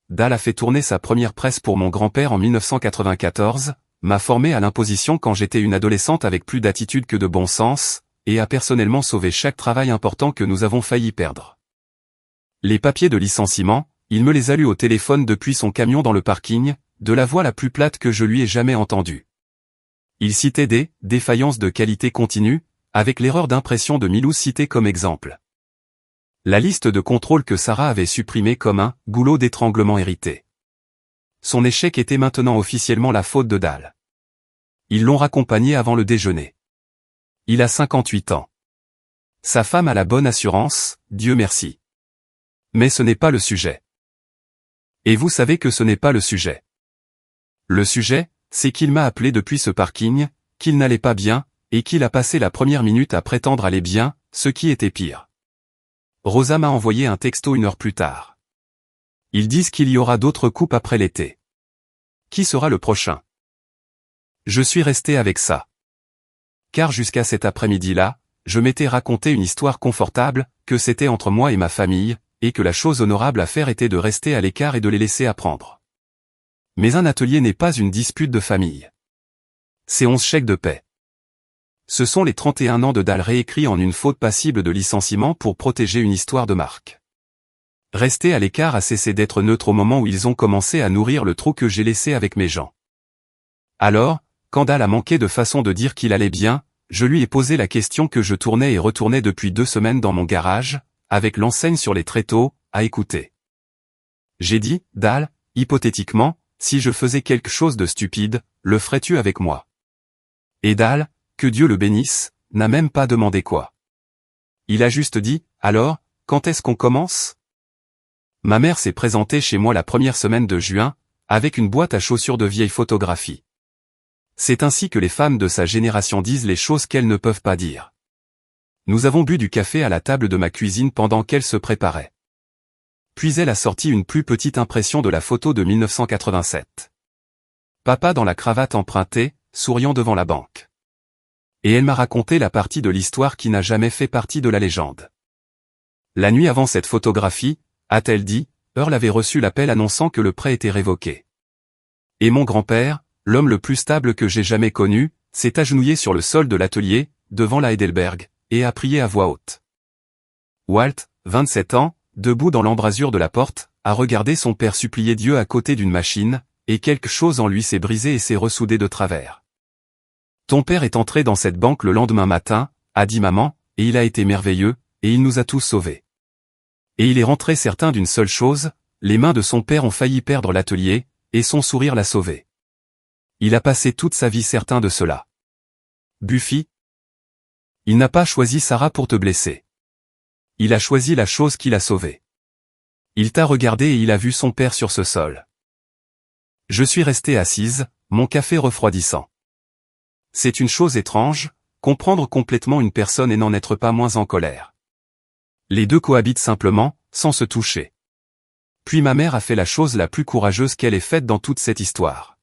Dal a fait tourner sa première presse pour mon grand-père en 1994, m'a formé à l'imposition quand j'étais une adolescente avec plus d'attitude que de bon sens, et a personnellement sauvé chaque travail important que nous avons failli perdre. Les papiers de licenciement, il me les a lus au téléphone depuis son camion dans le parking, de la voix la plus plate que je lui ai jamais entendue. Il citait des défaillances de qualité continue, avec l'erreur d'impression de Milou citée comme exemple. La liste de contrôles que Sarah avait supprimée comme un goulot d'étranglement hérité. Son échec était maintenant officiellement la faute de Dal. Ils l'ont raccompagné avant le déjeuner. Il a 58 ans. Sa femme a la bonne assurance, Dieu merci. Mais ce n'est pas le sujet. Et vous savez que ce n'est pas le sujet. Le sujet, c'est qu'il m'a appelé depuis ce parking, qu'il n'allait pas bien, et qu'il a passé la première minute à prétendre aller bien, ce qui était pire. Rosa m'a envoyé un texto 1 heure plus tard. Ils disent qu'il y aura d'autres coupes après l'été. Qui sera le prochain? Je suis resté avec ça. Car jusqu'à cet après-midi-là, je m'étais raconté une histoire confortable, que c'était entre moi et ma famille, et que la chose honorable à faire était de rester à l'écart et de les laisser apprendre. Mais un atelier n'est pas une dispute de famille. C'est 11 chèques de paie. Ce sont les 31 ans de Dal réécrits en une faute passible de licenciement pour protéger une histoire de marque. Rester à l'écart a cessé d'être neutre au moment où ils ont commencé à nourrir le trou que j'ai laissé avec mes gens. Alors, quand Dal a manqué de façon de dire qu'il allait bien, je lui ai posé la question que je tournais et retournais depuis 2 semaines dans mon garage, avec l'enseigne sur les tréteaux, à écouter. J'ai dit, Dal, hypothétiquement, si je faisais quelque chose de stupide, le ferais-tu avec moi? Et Dal, que Dieu le bénisse, n'a même pas demandé quoi. Il a juste dit, alors, quand est-ce qu'on commence? Ma mère s'est présentée chez moi la première semaine de juin, avec une boîte à chaussures de vieilles photographies. C'est ainsi que les femmes de sa génération disent les choses qu'elles ne peuvent pas dire. Nous avons bu du café à la table de ma cuisine pendant qu'elle se préparait. Puis elle a sorti une plus petite impression de la photo de 1987. Papa dans la cravate empruntée, souriant devant la banque. Et elle m'a raconté la partie de l'histoire qui n'a jamais fait partie de la légende. La nuit avant cette photographie, a-t-elle dit, Earl avait reçu l'appel annonçant que le prêt était révoqué. Et mon grand-père, l'homme le plus stable que j'ai jamais connu, s'est agenouillé sur le sol de l'atelier, devant la Heidelberg, et a prié à voix haute. Walt, 27 ans, debout dans l'embrasure de la porte, a regardé son père supplier Dieu à côté d'une machine, et quelque chose en lui s'est brisé et s'est ressoudé de travers. Ton père est entré dans cette banque le lendemain matin, a dit maman, et il a été merveilleux, et il nous a tous sauvés. Et il est rentré certain d'une seule chose, les mains de son père ont failli perdre l'atelier, et son sourire l'a sauvé. Il a passé toute sa vie certain de cela. Buffy. Il n'a pas choisi Sarah pour te blesser. Il a choisi la chose qui l'a sauvé. Il t'a regardé et il a vu son père sur ce sol. Je suis restée assise, mon café refroidissant. C'est une chose étrange, comprendre complètement une personne et n'en être pas moins en colère. Les deux cohabitent simplement, sans se toucher. Puis ma mère a fait la chose la plus courageuse qu'elle ait faite dans toute cette histoire.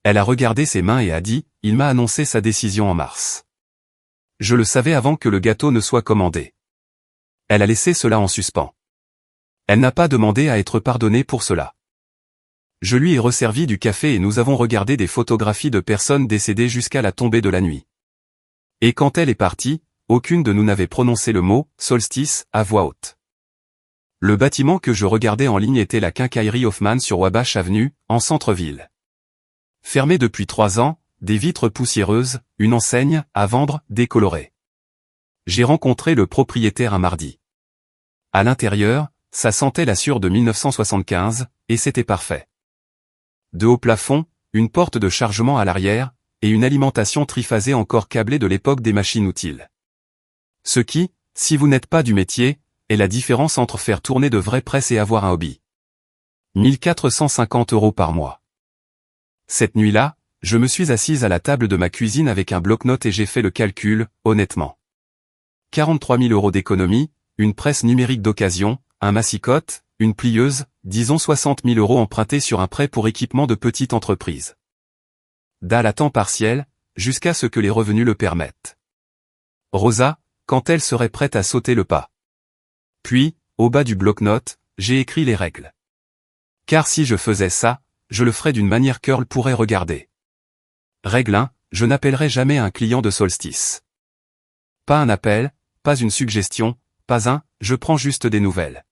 Elle a regardé ses mains et a dit, il m'a annoncé sa décision en mars. Je le savais avant que le gâteau ne soit commandé. Elle a laissé cela en suspens. Elle n'a pas demandé à être pardonnée pour cela. Je lui ai resservi du café et nous avons regardé des photographies de personnes décédées jusqu'à la tombée de la nuit. Et quand elle est partie, aucune de nous n'avait prononcé le mot « solstice » à voix haute. Le bâtiment que je regardais en ligne était la quincaillerie Hoffman sur Wabash Avenue, en centre-ville. Fermé depuis 3 ans, des vitres poussiéreuses, une enseigne, à vendre, décolorée. J'ai rencontré le propriétaire un mardi. À l'intérieur, ça sentait la sueur de 1975, et c'était parfait. De haut plafond, une porte de chargement à l'arrière, et une alimentation triphasée encore câblée de l'époque des machines utiles. Ce qui, si vous n'êtes pas du métier, est la différence entre faire tourner de vraies presses et avoir un hobby. 1450 € par mois. Cette nuit-là, je me suis assise à la table de ma cuisine avec un bloc-notes et j'ai fait le calcul, honnêtement. 43 000 € d'économie, une presse numérique d'occasion, un massicotte, une plieuse, disons 60 000 € empruntés sur un prêt pour équipement de petite entreprise. Dalle à temps partiel, jusqu'à ce que les revenus le permettent. Rosa, quand elle serait prête à sauter le pas. Puis, au bas du bloc-notes, j'ai écrit les règles. Car si je faisais ça, je le ferais d'une manière qu'Earl pourrait regarder. Règle 1, je n'appellerai jamais un client de Solstice. Pas un appel, pas une suggestion, pas un « je prends juste des nouvelles ».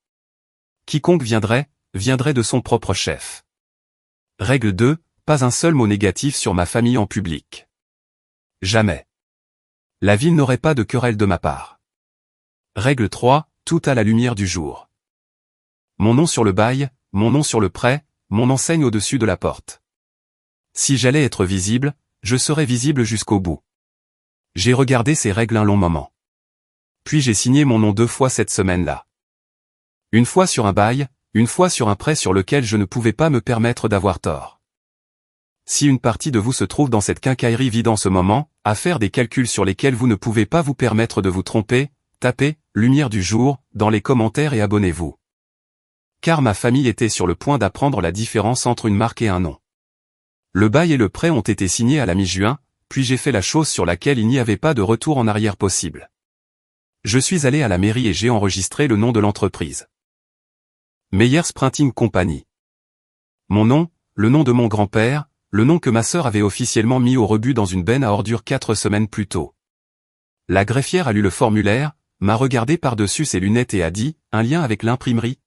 Quiconque viendrait de son propre chef. Règle 2, pas un seul mot négatif sur ma famille en public. Jamais. La ville n'aurait pas de querelle de ma part. Règle 3, tout à la lumière du jour. Mon nom sur le bail, mon nom sur le prêt, mon enseigne au-dessus de la porte. Si j'allais être visible, je serais visible jusqu'au bout. J'ai regardé ces règles un long moment. Puis j'ai signé mon nom 2 fois cette semaine-là. Une fois sur un bail, une fois sur un prêt sur lequel je ne pouvais pas me permettre d'avoir tort. Si une partie de vous se trouve dans cette quincaillerie vide en ce moment, à faire des calculs sur lesquels vous ne pouvez pas vous permettre de vous tromper, tapez « Lumière du jour » dans les commentaires et abonnez-vous. Car ma famille était sur le point d'apprendre la différence entre une marque et un nom. Le bail et le prêt ont été signés à la mi-juin, puis j'ai fait la chose sur laquelle il n'y avait pas de retour en arrière possible. Je suis allé à la mairie et j'ai enregistré le nom de l'entreprise. Meyers Printing Company. Mon nom, le nom de mon grand-père, le nom que ma sœur avait officiellement mis au rebut dans une benne à ordures 4 semaines plus tôt. La greffière a lu le formulaire, m'a regardé par-dessus ses lunettes et a dit « Un lien avec l'imprimerie ?»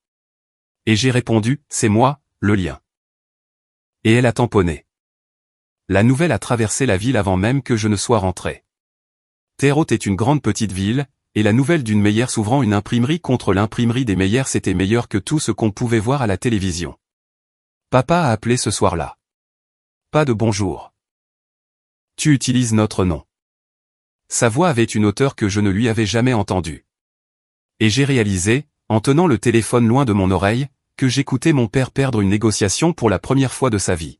Et j'ai répondu « C'est moi, le lien. » Et elle a tamponné. La nouvelle a traversé la ville avant même que je ne sois rentré. Terre Haute est une grande petite ville, et la nouvelle d'une Meyers ouvrant une imprimerie contre l'imprimerie des Meyers était meilleure que tout ce qu'on pouvait voir à la télévision. Papa a appelé ce soir-là. Pas de bonjour. Tu utilises notre nom. Sa voix avait une hauteur que je ne lui avais jamais entendue. Et j'ai réalisé, en tenant le téléphone loin de mon oreille, que j'écoutais mon père perdre une négociation pour la première fois de sa vie.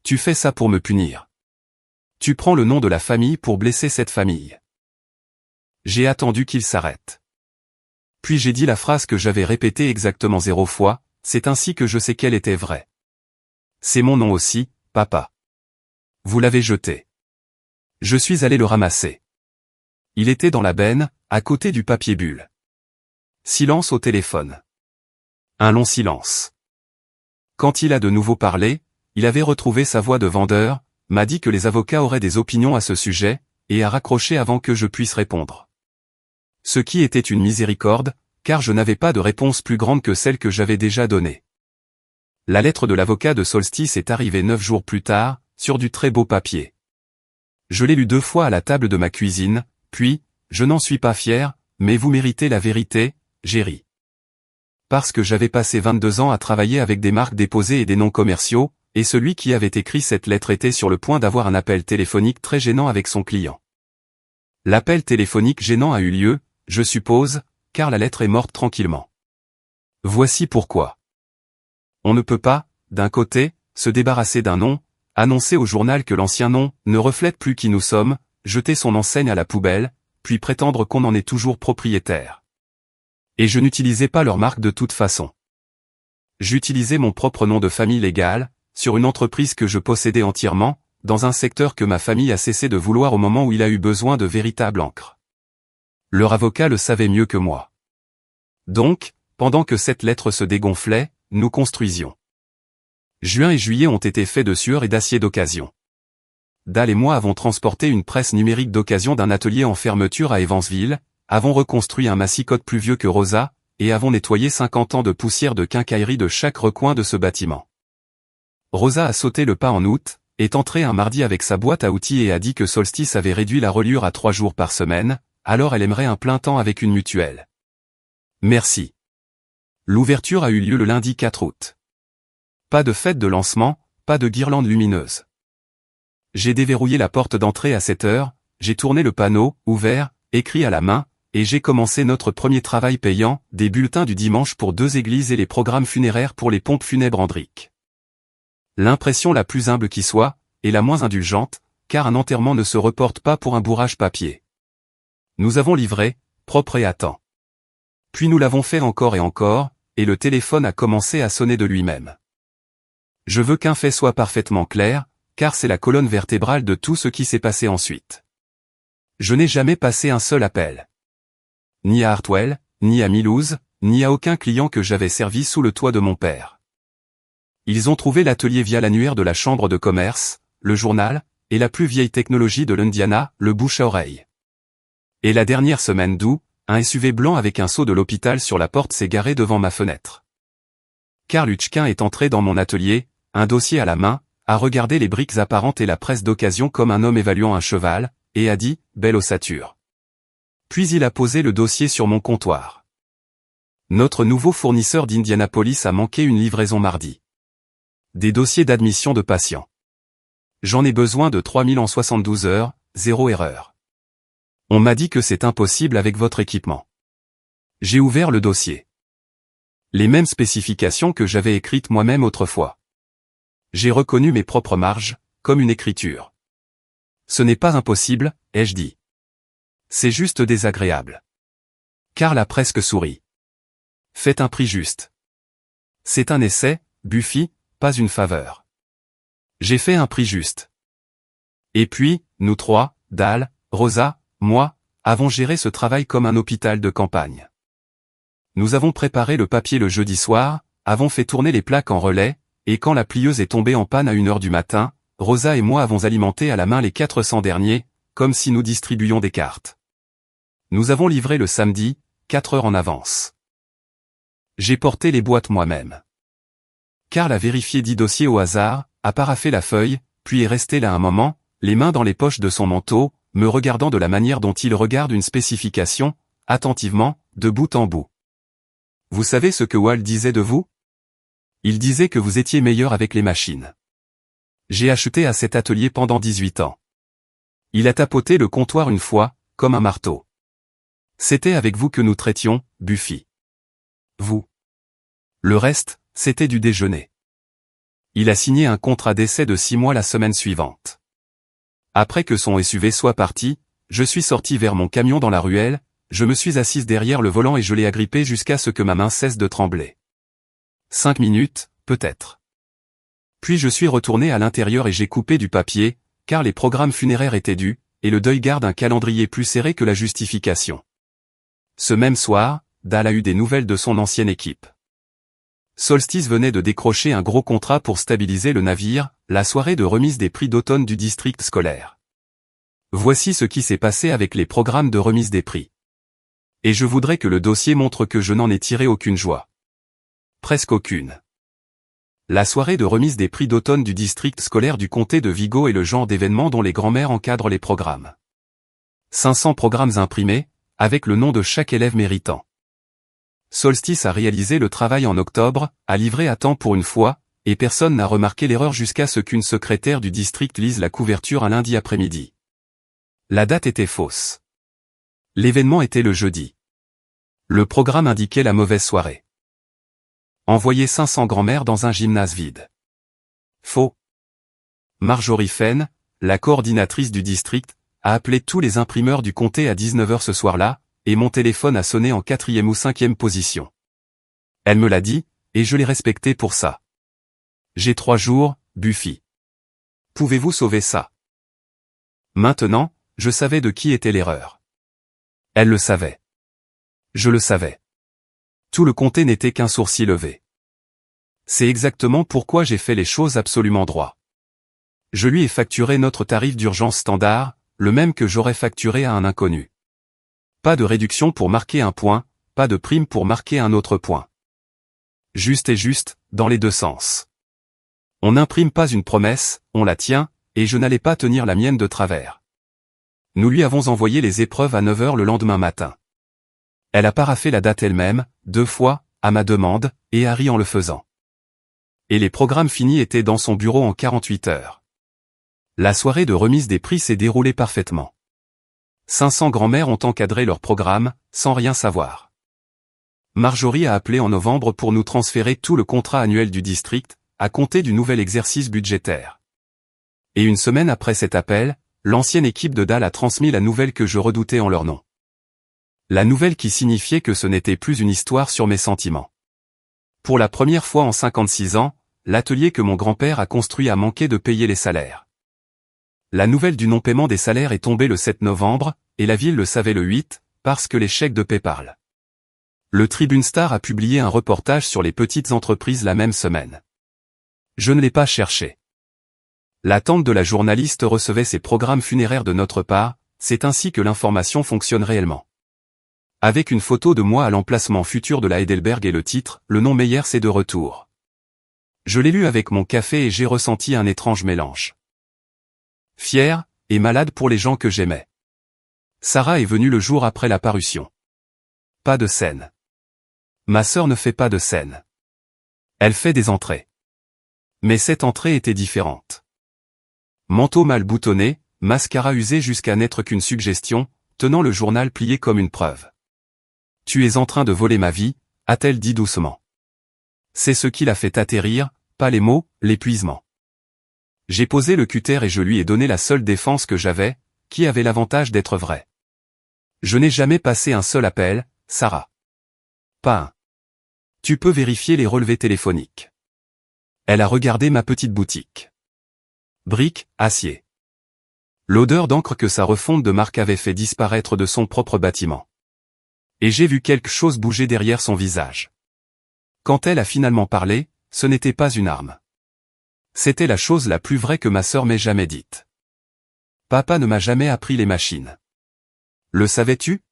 Tu fais ça pour me punir. Tu prends le nom de la famille pour blesser cette famille. J'ai attendu qu'il s'arrête. Puis j'ai dit la phrase que j'avais répétée exactement 0 fois, c'est ainsi que je sais qu'elle était vraie. C'est mon nom aussi, papa. Vous l'avez jeté. Je suis allé le ramasser. Il était dans la benne, à côté du papier bulle. Silence au téléphone. Un long silence. Quand il a de nouveau parlé, il avait retrouvé sa voix de vendeur, m'a dit que les avocats auraient des opinions à ce sujet, et a raccroché avant que je puisse répondre. Ce qui était une miséricorde, car je n'avais pas de réponse plus grande que celle que j'avais déjà donnée. La lettre de l'avocat de Solstice est arrivée 9 jours plus tard, sur du très beau papier. Je l'ai lu 2 fois à la table de ma cuisine, puis, je n'en suis pas fier, mais vous méritez la vérité, j'ai ri. Parce que j'avais passé 22 ans à travailler avec des marques déposées et des noms commerciaux, et celui qui avait écrit cette lettre était sur le point d'avoir un appel téléphonique très gênant avec son client. L'appel téléphonique gênant a eu lieu, je suppose, car la lettre est morte tranquillement. Voici pourquoi. On ne peut pas, d'un côté, se débarrasser d'un nom, annoncer au journal que l'ancien nom ne reflète plus qui nous sommes, jeter son enseigne à la poubelle, puis prétendre qu'on en est toujours propriétaire. Et je n'utilisais pas leur marque de toute façon. J'utilisais mon propre nom de famille légal, sur une entreprise que je possédais entièrement, dans un secteur que ma famille a cessé de vouloir au moment où il a eu besoin de véritable encre. Leur avocat le savait mieux que moi. Donc, pendant que cette lettre se dégonflait, nous construisions. Juin et juillet ont été faits de sueur et d'acier d'occasion. Dal et moi avons transporté une presse numérique d'occasion d'un atelier en fermeture à Evansville, avons reconstruit un massicotte plus vieux que Rosa, et avons nettoyé 50 ans de poussière de quincaillerie de chaque recoin de ce bâtiment. Rosa a sauté le pas en août, est entrée un mardi avec sa boîte à outils et a dit que Solstice avait réduit la reliure à 3 jours par semaine, alors elle aimerait un plein temps avec une mutuelle. Merci. L'ouverture a eu lieu le lundi 4 août. Pas de fête de lancement, pas de guirlande lumineuse. J'ai déverrouillé la porte d'entrée à 7 heures, j'ai tourné le panneau, ouvert, écrit à la main, et j'ai commencé notre premier travail payant, des bulletins du dimanche pour 2 églises et les programmes funéraires pour les pompes funèbres Andric. L'impression la plus humble qui soit, et la moins indulgente, car un enterrement ne se reporte pas pour un bourrage papier. Nous avons livré, propre et à temps. Puis nous l'avons fait encore et encore, et le téléphone a commencé à sonner de lui-même. Je veux qu'un fait soit parfaitement clair, car c'est la colonne vertébrale de tout ce qui s'est passé ensuite. Je n'ai jamais passé un seul appel. Ni à Hartwell, ni à Milouz, ni à aucun client que j'avais servi sous le toit de mon père. Ils ont trouvé l'atelier via l'annuaire de la chambre de commerce, le journal, et la plus vieille technologie de l'Indiana, le bouche à oreille. Et la dernière semaine d'août, un SUV blanc avec un sceau de l'hôpital sur la porte s'est garé devant ma fenêtre. Karl Huchkin est entré dans mon atelier, un dossier à la main, a regardé les briques apparentes et la presse d'occasion comme un homme évaluant un cheval, et a dit « belle ossature ». Puis il a posé le dossier sur mon comptoir. Notre nouveau fournisseur d'Indianapolis a manqué une livraison mardi. Des dossiers d'admission de patients. J'en ai besoin de 3000 en 72 heures, 0 erreur. On m'a dit que c'est impossible avec votre équipement. J'ai ouvert le dossier. Les mêmes spécifications que j'avais écrites moi-même autrefois. J'ai reconnu mes propres marges, comme une écriture. Ce n'est pas impossible, ai-je dit. C'est juste désagréable. Karl a presque souri. Faites un prix juste. C'est un essai, Buffy, pas une faveur. J'ai fait un prix juste. Et puis, nous trois, Dal, Rosa, moi, avons géré ce travail comme un hôpital de campagne. Nous avons préparé le papier le jeudi soir, avons fait tourner les plaques en relais, et quand la plieuse est tombée en panne à 1h du matin, Rosa et moi avons alimenté à la main les 400 derniers, comme si nous distribuions des cartes. Nous avons livré le samedi, 4 heures en avance. J'ai porté les boîtes moi-même. Karl a vérifié 10 dossiers au hasard, a paraphé la feuille, puis est resté là un moment, les mains dans les poches de son manteau, me regardant de la manière dont il regarde une spécification, attentivement, de bout en bout. Vous savez ce que Walt disait de vous? Il disait que vous étiez meilleur avec les machines. J'ai acheté à cet atelier pendant 18 ans. Il a tapoté le comptoir une fois, comme un marteau. C'était avec vous que nous traitions, Buffy. Vous. Le reste, c'était du déjeuner. Il a signé un contrat d'essai de 6 mois la semaine suivante. Après que son SUV soit parti, je suis sorti vers mon camion dans la ruelle, je me suis assise derrière le volant et je l'ai agrippé jusqu'à ce que ma main cesse de trembler. 5 minutes, peut-être. Puis je suis retourné à l'intérieur et j'ai coupé du papier, car les programmes funéraires étaient dus, et le deuil garde un calendrier plus serré que la justification. Ce même soir, Dal a eu des nouvelles de son ancienne équipe. Solstice venait de décrocher un gros contrat pour stabiliser le navire, la soirée de remise des prix d'automne du district scolaire. Voici ce qui s'est passé avec les programmes de remise des prix. Et je voudrais que le dossier montre que je n'en ai tiré aucune joie. Presque aucune. La soirée de remise des prix d'automne du district scolaire du comté de Vigo est le genre d'événement dont les grands-mères encadrent les programmes. 500 programmes imprimés, avec le nom de chaque élève méritant. Solstice a réalisé le travail en octobre, a livré à temps pour une fois, et personne n'a remarqué l'erreur jusqu'à ce qu'une secrétaire du district lise la couverture un lundi après-midi. La date était fausse. L'événement était le jeudi. Le programme indiquait la mauvaise soirée. Envoyer 500 grand-mères dans un gymnase vide. Faux. Marjorie Fenn, la coordinatrice du district, a appelé tous les imprimeurs du comté à 19h ce soir-là, et mon téléphone a sonné en 4e ou 5e position. Elle me l'a dit, et je l'ai respecté pour ça. J'ai 3 jours, Buffy. Pouvez-vous sauver ça? Maintenant, je savais de qui était l'erreur. Elle le savait. Je le savais. Tout le comté n'était qu'un sourcil levé. C'est exactement pourquoi j'ai fait les choses absolument droit. Je lui ai facturé notre tarif d'urgence standard, le même que j'aurais facturé à un inconnu. Pas de réduction pour marquer un point, pas de prime pour marquer un autre point. Juste et juste, dans les deux sens. On n'imprime pas une promesse, on la tient, et je n'allais pas tenir la mienne de travers. Nous lui avons envoyé les épreuves à 9h le lendemain matin. Elle a paraphé la date elle-même, 2 fois, à ma demande, et a ri en le faisant. Et les programmes finis étaient dans son bureau en 48 heures. La soirée de remise des prix s'est déroulée parfaitement. 500 grand-mères ont encadré leur programme, sans rien savoir. Marjorie a appelé en novembre pour nous transférer tout le contrat annuel du district, à compter du nouvel exercice budgétaire. Et une semaine après cet appel, l'ancienne équipe de Dal a transmis la nouvelle que je redoutais en leur nom. La nouvelle qui signifiait que ce n'était plus une histoire sur mes sentiments. Pour la première fois en 56 ans, l'atelier que mon grand-père a construit a manqué de payer les salaires. La nouvelle du non-paiement des salaires est tombée le 7 novembre, et la ville le savait le 8, parce que les chèques de paie parlent. Le Tribune Star a publié un reportage sur les petites entreprises la même semaine. Je ne l'ai pas cherché. La tante de la journaliste recevait ses programmes funéraires de notre part, c'est ainsi que l'information fonctionne réellement. Avec une photo de moi à l'emplacement futur de la Heidelberg et le titre « Le nom Meyers est de retour ». Je l'ai lu avec mon café et j'ai ressenti un étrange mélange. Fier, et malade pour les gens que j'aimais. Sarah est venue le jour après la parution. Pas de scène. Ma sœur ne fait pas de scène. Elle fait des entrées. Mais cette entrée était différente. Manteau mal boutonné, mascara usé jusqu'à n'être qu'une suggestion, tenant le journal plié comme une preuve. « Tu es en train de voler ma vie », a-t-elle dit doucement. C'est ce qui l'a fait atterrir, pas les mots, l'épuisement. J'ai posé le cutter et je lui ai donné la seule défense que j'avais, qui avait l'avantage d'être vraie. Je n'ai jamais passé un seul appel, Sarah. Pas un. Tu peux vérifier les relevés téléphoniques. Elle a regardé ma petite boutique. Briques, acier. L'odeur d'encre que sa refonte de marque avait fait disparaître de son propre bâtiment. Et j'ai vu quelque chose bouger derrière son visage. Quand elle a finalement parlé, ce n'était pas une arme. C'était la chose la plus vraie que ma sœur m'ait jamais dite. Papa ne m'a jamais appris les machines. Le savais-tu?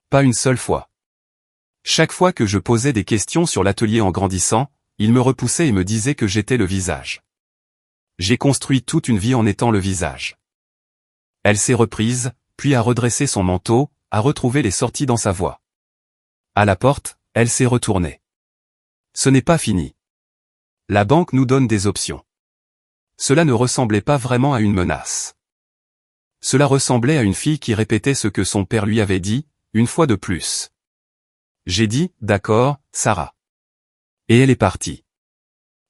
Pas une seule fois. Chaque fois que je posais des questions sur l'atelier en grandissant, il me repoussait et me disait que j'étais le visage. J'ai construit toute une vie en étant le visage. Elle s'est reprise, puis a redressé son manteau, a retrouvé les sorties dans sa voix. À la porte, elle s'est retournée. Ce n'est pas fini. La banque nous donne des options. Cela ne ressemblait pas vraiment à une menace. Cela ressemblait à une fille qui répétait ce que son père lui avait dit, une fois de plus. J'ai dit, d'accord, Sarah. Et elle est partie.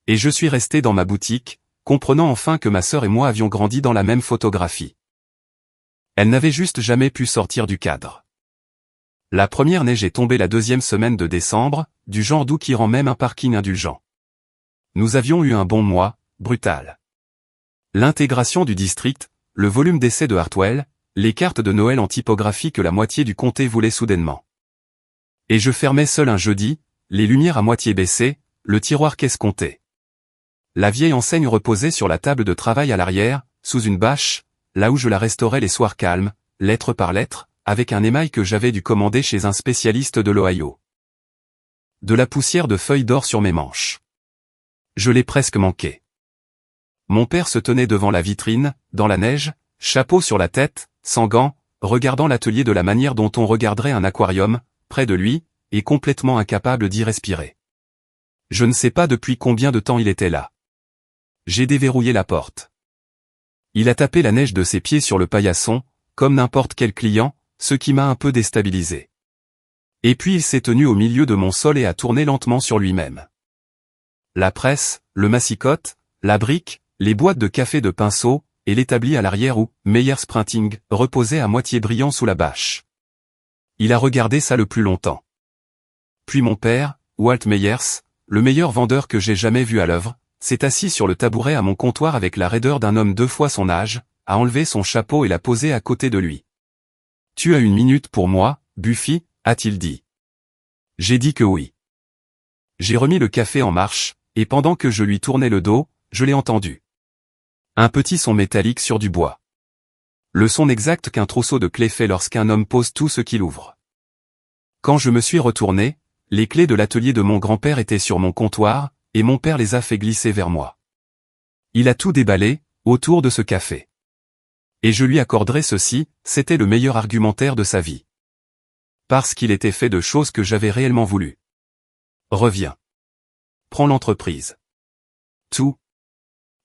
Et je suis resté dans ma boutique, comprenant enfin que ma sœur et moi avions grandi dans la même photographie. Elle n'avait juste jamais pu sortir du cadre. La première neige est tombée la deuxième semaine de décembre, du genre doux qui rend même un parking indulgent. Nous avions eu un bon mois, brutal. L'intégration du district, le volume d'essais de Hartwell, les cartes de Noël en typographie que la moitié du comté voulait soudainement. Et je fermais seul un jeudi, les lumières à moitié baissées, le tiroir qu'escompté. La vieille enseigne reposait sur la table de travail à l'arrière, sous une bâche, là où je la restaurais les soirs calmes, lettre par lettre, avec un émail que j'avais dû commander chez un spécialiste de l'Ohio. De la poussière de feuilles d'or sur mes manches. Je l'ai presque manqué. Mon père se tenait devant la vitrine, dans la neige, chapeau sur la tête, sans gants, regardant l'atelier de la manière dont on regarderait un aquarium, près de lui, et complètement incapable d'y respirer. Je ne sais pas depuis combien de temps il était là. J'ai déverrouillé la porte. Il a tapé la neige de ses pieds sur le paillasson, comme n'importe quel client, ce qui m'a un peu déstabilisé. Et puis il s'est tenu au milieu de mon sol et a tourné lentement sur lui-même. La presse, le massicotte, la brique, les boîtes de café de pinceau, et l'établi à l'arrière où, Meyers Printing, reposait à moitié brillant sous la bâche. Il a regardé ça le plus longtemps. Puis mon père, Walt Meyers, le meilleur vendeur que j'ai jamais vu à l'œuvre, s'est assis sur le tabouret à mon comptoir avec la raideur d'un homme 2 fois son âge, a enlevé son chapeau et l'a posé à côté de lui. « Tu as une minute pour moi, Buffy ?» a-t-il dit. J'ai dit que oui. J'ai remis le café en marche, et pendant que je lui tournais le dos, je l'ai entendu. Un petit son métallique sur du bois. Le son exact qu'un trousseau de clés fait lorsqu'un homme pose tout ce qu'il ouvre. Quand je me suis retourné, les clés de l'atelier de mon grand-père étaient sur mon comptoir, et mon père les a fait glisser vers moi. Il a tout déballé, autour de ce café. Et je lui accorderai ceci, c'était le meilleur argumentaire de sa vie. Parce qu'il était fait de choses que j'avais réellement voulu. Reviens. Prends l'entreprise. Tout.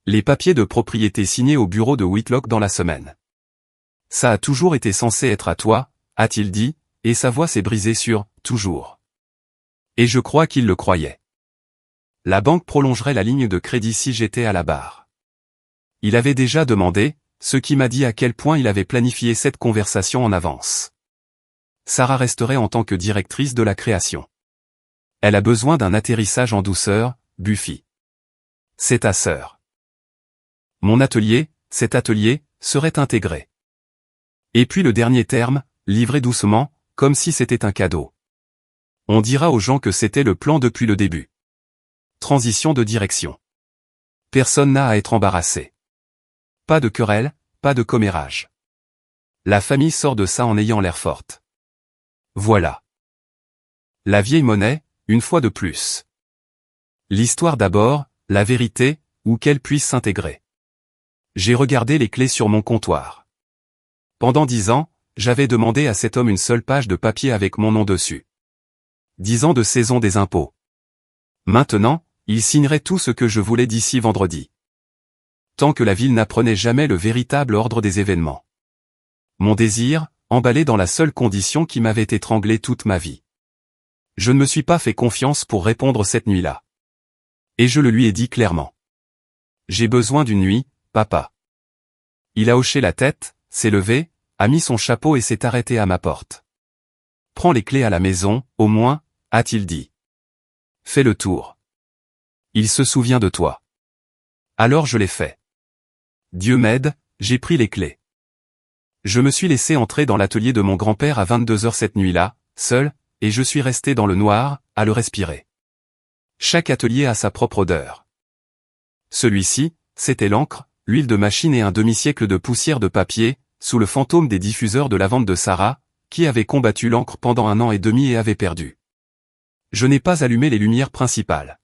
Les papiers de propriété signés au bureau de Whitlock dans la semaine. Ça a toujours été censé être à toi, a-t-il dit, et sa voix s'est brisée sur « toujours ». Et je crois qu'il le croyait. La banque prolongerait la ligne de crédit si j'étais à la barre. Il avait déjà demandé, ce qui m'a dit à quel point il avait planifié cette conversation en avance. Sarah resterait en tant que directrice de la création. Elle a besoin d'un atterrissage en douceur, Buffy. C'est ta sœur. Mon atelier, cet atelier, serait intégré. Et puis le dernier terme, livré doucement, comme si c'était un cadeau. On dira aux gens que c'était le plan depuis le début. Transition de direction. Personne n'a à être embarrassé. Pas de querelle, pas de commérage. La famille sort de ça en ayant l'air forte. Voilà. La vieille monnaie, une fois de plus. L'histoire d'abord, la vérité, ou qu'elle puisse s'intégrer. J'ai regardé les clés sur mon comptoir. Pendant 10 ans, j'avais demandé à cet homme une seule page de papier avec mon nom dessus. 10 ans de saison des impôts. Maintenant, il signerait tout ce que je voulais d'ici vendredi. Tant que la ville n'apprenait jamais le véritable ordre des événements. Mon désir, emballé dans la seule condition qui m'avait étranglé toute ma vie. Je ne me suis pas fait confiance pour répondre cette nuit-là. Et je le lui ai dit clairement. J'ai besoin d'une nuit, papa. Il a hoché la tête, s'est levé, a mis son chapeau et s'est arrêté à ma porte. Prends les clés à la maison, au moins, a-t-il dit. Fais le tour. Il se souvient de toi. Alors je l'ai fait. Dieu m'aide, j'ai pris les clés. Je me suis laissé entrer dans l'atelier de mon grand-père à 22h cette nuit-là, seul, et je suis resté dans le noir, à le respirer. Chaque atelier a sa propre odeur. Celui-ci, c'était l'encre, l'huile de machine et un demi-siècle de poussière de papier, sous le fantôme des diffuseurs de lavande de Sarah, qui avait combattu l'encre pendant 1 an et demi et avait perdu. Je n'ai pas allumé les lumières principales.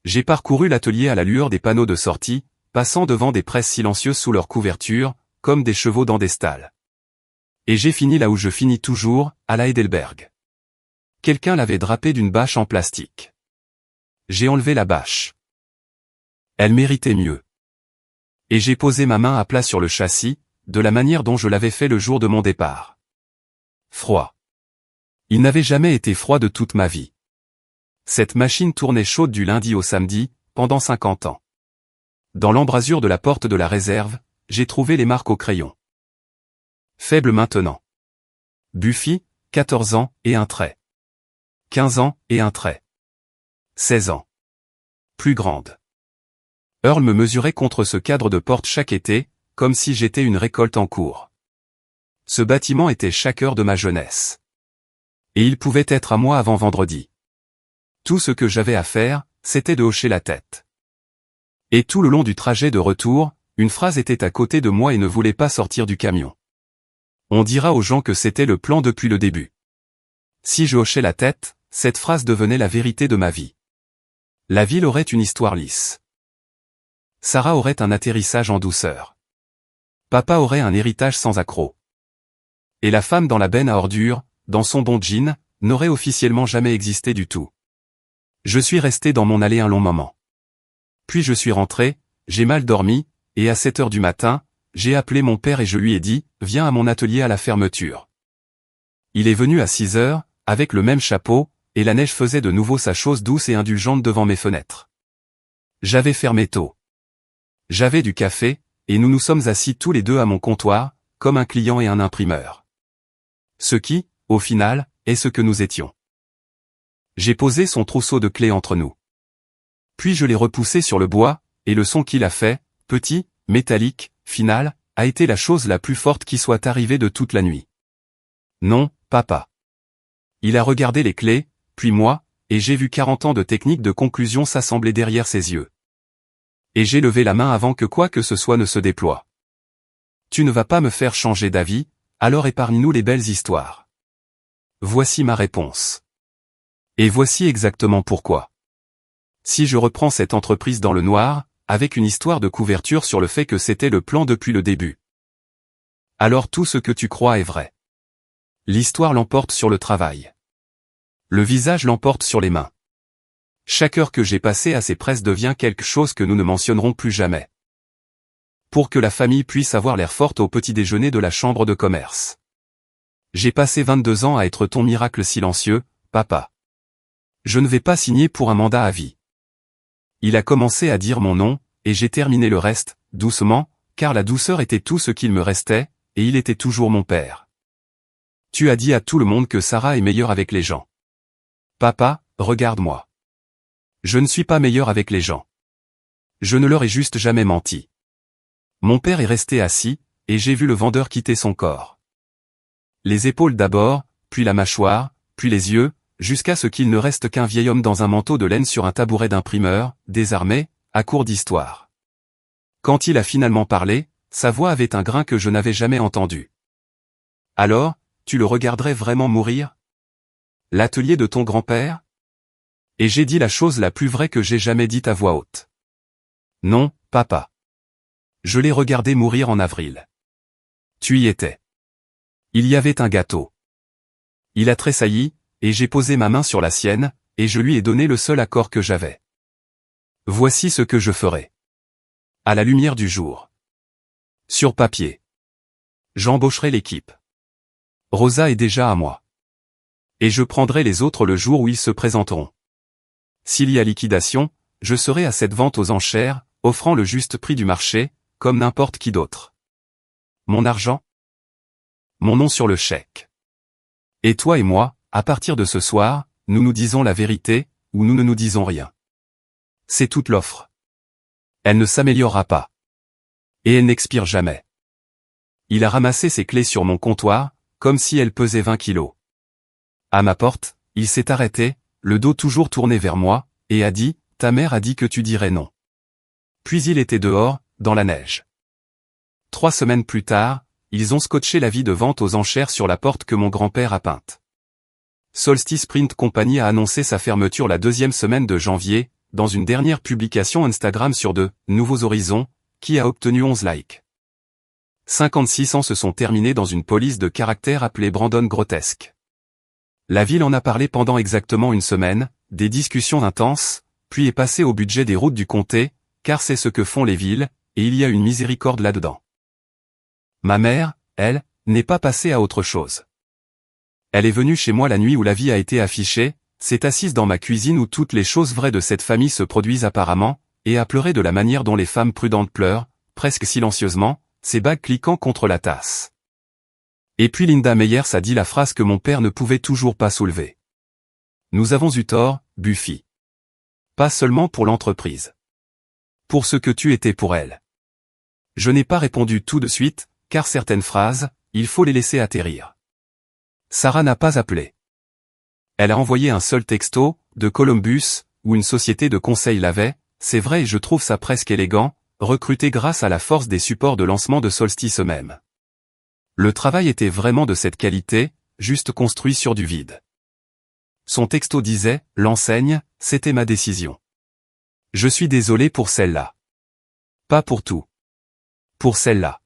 J'ai parcouru l'atelier à la lueur des panneaux de sortie, passant devant des presses silencieuses sous leur couverture, comme des chevaux dans des stalles. Et j'ai fini là où je finis toujours, à la Heidelberg. Quelqu'un l'avait drapé d'une bâche en plastique. J'ai enlevé la bâche. Elle méritait mieux. Et j'ai posé ma main à plat sur le châssis, de la manière dont je l'avais fait le jour de mon départ. Froid. Il n'avait jamais été froid de toute ma vie. Cette machine tournait chaude du lundi au samedi, pendant 50 ans. Dans l'embrasure de la porte de la réserve, j'ai trouvé les marques au crayon. Faible maintenant. Buffy, 14 ans, et un trait. 15 ans, et un trait. 16 ans. Plus grande. Earl me mesurait contre ce cadre de porte chaque été, comme si j'étais une récolte en cours. Ce bâtiment était chaque heure de ma jeunesse. Et il pouvait être à moi avant vendredi. Tout ce que j'avais à faire, c'était de hocher la tête. Et tout le long du trajet de retour, une phrase était à côté de moi et ne voulait pas sortir du camion. On dira aux gens que c'était le plan depuis le début. Si je hochais la tête, cette phrase devenait la vérité de ma vie. La ville aurait une histoire lisse. Sarah aurait un atterrissage en douceur. Papa aurait un héritage sans accroc. Et la femme dans la benne à ordures, dans son bon jean, n'aurait officiellement jamais existé du tout. Je suis resté dans mon allée un long moment. Puis je suis rentré, j'ai mal dormi, et à 7h du matin, j'ai appelé mon père et je lui ai dit, viens à mon atelier à la fermeture. Il est venu à 6h, avec le même chapeau, et la neige faisait de nouveau sa chose douce et indulgente devant mes fenêtres. J'avais fermé tôt. J'avais du café, et nous nous sommes assis tous les deux à mon comptoir, comme un client et un imprimeur. Ce qui, au final, est ce que nous étions. J'ai posé son trousseau de clés entre nous. Puis je l'ai repoussé sur le bois, et le son qu'il a fait, petit, métallique, final, a été la chose la plus forte qui soit arrivée de toute la nuit. Non, papa. Il a regardé les clés, puis moi, et j'ai vu 40 ans de technique de conclusion s'assembler derrière ses yeux. Et j'ai levé la main avant que quoi que ce soit ne se déploie. Tu ne vas pas me faire changer d'avis, alors épargne-nous les belles histoires. Voici ma réponse. Et voici exactement pourquoi. Si je reprends cette entreprise dans le noir, avec une histoire de couverture sur le fait que c'était le plan depuis le début. Alors tout ce que tu crois est vrai. L'histoire l'emporte sur le travail. Le visage l'emporte sur les mains. Chaque heure que j'ai passée à ces presses devient quelque chose que nous ne mentionnerons plus jamais. Pour que la famille puisse avoir l'air forte au petit déjeuner de la chambre de commerce. J'ai passé 22 ans à être ton miracle silencieux, papa. Je ne vais pas signer pour un mandat à vie. Il a commencé à dire mon nom, et j'ai terminé le reste, doucement, car la douceur était tout ce qu'il me restait, et il était toujours mon père. Tu as dit à tout le monde que Sarah est meilleure avec les gens. Papa, regarde-moi. Je ne suis pas meilleur avec les gens. Je ne leur ai juste jamais menti. Mon père est resté assis, et j'ai vu le vendeur quitter son corps. Les épaules d'abord, puis la mâchoire, puis les yeux, jusqu'à ce qu'il ne reste qu'un vieil homme dans un manteau de laine sur un tabouret d'imprimeur, désarmé, à court d'histoire. Quand il a finalement parlé, sa voix avait un grain que je n'avais jamais entendu. « Alors, tu le regarderais vraiment mourir ? L'atelier de ton grand-père ?» Et j'ai dit la chose la plus vraie que j'ai jamais dite à voix haute. « Non, papa. Je l'ai regardé mourir en avril. Tu y étais. Il y avait un gâteau. Il a tressailli, et j'ai posé ma main sur la sienne, et je lui ai donné le seul accord que j'avais. Voici ce que je ferai. À la lumière du jour. Sur papier. J'embaucherai l'équipe. Rosa est déjà à moi. Et je prendrai les autres le jour où ils se présenteront. S'il y a liquidation, je serai à cette vente aux enchères, offrant le juste prix du marché, comme n'importe qui d'autre. Mon argent? Mon nom sur le chèque. Et toi et moi, à partir de ce soir, nous nous disons la vérité, ou nous ne nous disons rien. C'est toute l'offre. Elle ne s'améliorera pas. Et elle n'expire jamais. Il a ramassé ses clés sur mon comptoir, comme si elles pesaient 20 kilos. À ma porte, il s'est arrêté, le dos toujours tourné vers moi, et a dit, « Ta mère a dit que tu dirais non. » Puis il était dehors, dans la neige. 3 semaines plus tard, ils ont scotché l'avis de vente aux enchères sur la porte que mon grand-père a peinte. Solstice Print Company a annoncé sa fermeture la 2e semaine de janvier, dans une dernière publication Instagram sur de « Nouveaux Horizons », qui a obtenu 11 likes. 56 ans se sont terminés dans une police de caractère appelée Brandon Grotesque. La ville en a parlé pendant exactement une semaine, des discussions intenses, puis est passée au budget des routes du comté, car c'est ce que font les villes, et il y a une miséricorde là-dedans. Ma mère, elle, n'est pas passée à autre chose. Elle est venue chez moi la nuit où la vie a été affichée, s'est assise dans ma cuisine où toutes les choses vraies de cette famille se produisent apparemment, et a pleuré de la manière dont les femmes prudentes pleurent, presque silencieusement, ses bagues cliquant contre la tasse. Et puis Linda Meyers a dit la phrase que mon père ne pouvait toujours pas soulever. Nous avons eu tort, Buffy. Pas seulement pour l'entreprise. Pour ce que tu étais pour elle. Je n'ai pas répondu tout de suite, car certaines phrases, il faut les laisser atterrir. Sarah n'a pas appelé. Elle a envoyé un seul texto, de Columbus, où une société de conseil l'avait, c'est vrai et je trouve ça presque élégant, recruté grâce à la force des supports de lancement de Solstice eux-mêmes. Le travail était vraiment de cette qualité, juste construit sur du vide. Son texto disait, l'enseigne, c'était ma décision. Je suis désolé pour celle-là. Pas pour tout. Pour celle-là.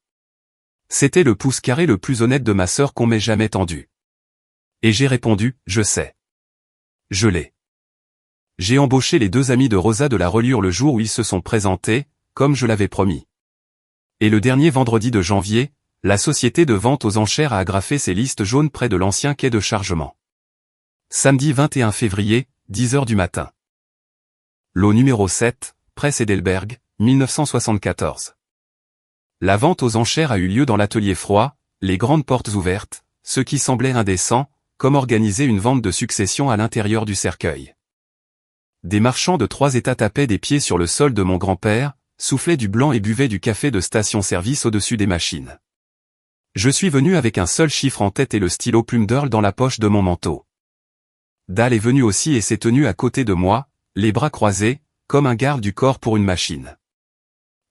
C'était le pouce carré le plus honnête de ma sœur qu'on m'ait jamais tendu. Et j'ai répondu, je sais. Je l'ai. J'ai embauché les 2 amis de Rosa de la reliure le jour où ils se sont présentés, comme je l'avais promis. Et le dernier vendredi de janvier, la société de vente aux enchères a agrafé ses listes jaunes près de l'ancien quai de chargement. Samedi 21 février, 10h du matin. Lot numéro 7, Presse Heidelberg, 1974. La vente aux enchères a eu lieu dans l'atelier froid, les grandes portes ouvertes, ce qui semblait indécent, comme organiser une vente de succession à l'intérieur du cercueil. Des marchands de 3 états tapaient des pieds sur le sol de mon grand-père, soufflaient du blanc et buvaient du café de station-service au-dessus des machines. Je suis venu avec un seul chiffre en tête et le stylo plume d'Earl dans la poche de mon manteau. Dal est venu aussi et s'est tenu à côté de moi, les bras croisés, comme un garde du corps pour une machine.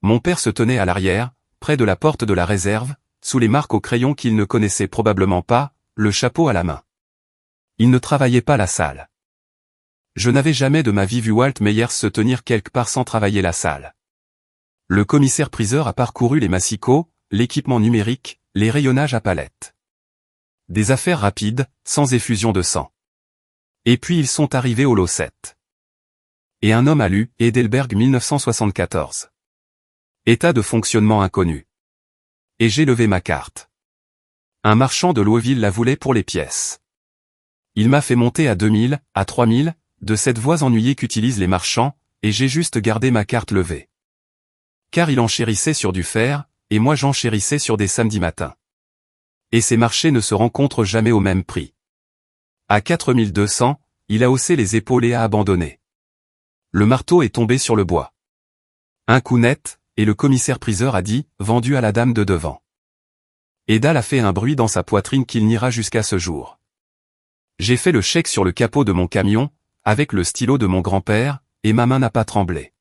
Mon père se tenait à l'arrière, près de la porte de la réserve, sous les marques au crayon qu'il ne connaissait probablement pas, le chapeau à la main. Il ne travaillait pas la salle. Je n'avais jamais de ma vie vu Walt Meyers se tenir quelque part sans travailler la salle. Le commissaire-priseur a parcouru les massicots, l'équipement numérique, les rayonnages à palette. Des affaires rapides, sans effusion de sang. Et puis ils sont arrivés au lot 7. Et un homme a lu, Heidelberg 1974. État de fonctionnement inconnu. Et j'ai levé ma carte. Un marchand de Louisville la voulait pour les pièces. Il m'a fait monter à 2000, à 3000, de cette voix ennuyée qu'utilisent les marchands, et j'ai juste gardé ma carte levée. Car il enchérissait sur du fer, et moi j'enchérissais sur des samedis matins. Et ces marchés ne se rencontrent jamais au même prix. À 4200, il a haussé les épaules et a abandonné. Le marteau est tombé sur le bois. Un coup net, et le commissaire-priseur a dit, vendu à la dame de devant. Et Dal a fait un bruit dans sa poitrine qu'il n'ira jusqu'à ce jour. J'ai fait le chèque sur le capot de mon camion, avec le stylo de mon grand-père, et ma main n'a pas tremblé.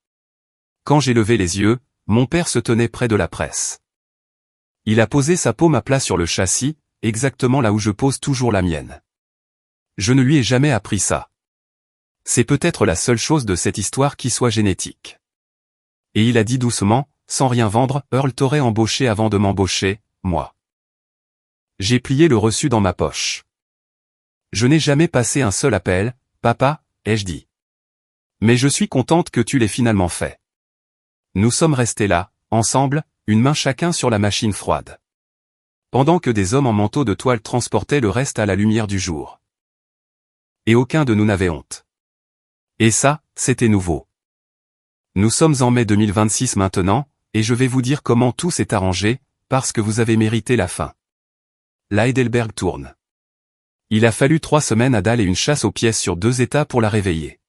Quand j'ai levé les yeux, mon père se tenait près de la presse. Il a posé sa paume à plat sur le châssis, exactement là où je pose toujours la mienne. Je ne lui ai jamais appris ça. C'est peut-être la seule chose de cette histoire qui soit génétique. Et il a dit doucement, sans rien vendre, Earl t'aurait embauché avant de m'embaucher, moi. J'ai plié le reçu dans ma poche. Je n'ai jamais passé un seul appel, papa, ai-je dit. Mais je suis contente que tu l'aies finalement fait. Nous sommes restés là, ensemble, une main chacun sur la machine froide. Pendant que des hommes en manteau de toile transportaient le reste à la lumière du jour. Et aucun de nous n'avait honte. Et ça, c'était nouveau. Nous sommes en mai 2026 maintenant, et je vais vous dire comment tout s'est arrangé, parce que vous avez mérité la fin. La Heidelberg tourne. Il a fallu 3 semaines à Dal et une chasse aux pièces sur 2 états pour la réveiller.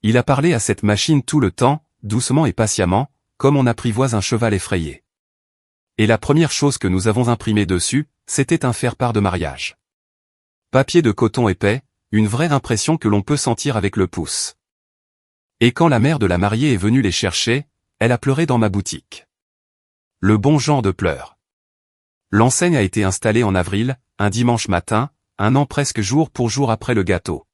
Il a parlé à cette machine tout le temps, doucement et patiemment, comme on apprivoise un cheval effrayé. Et la première chose que nous avons imprimée dessus, c'était un faire-part de mariage. Papier de coton épais, une vraie impression que l'on peut sentir avec le pouce. Et quand la mère de la mariée est venue les chercher, elle a pleuré dans ma boutique. Le bon genre de pleurs. L'enseigne a été installée en avril, un dimanche matin, un an presque jour pour jour après le gâteau.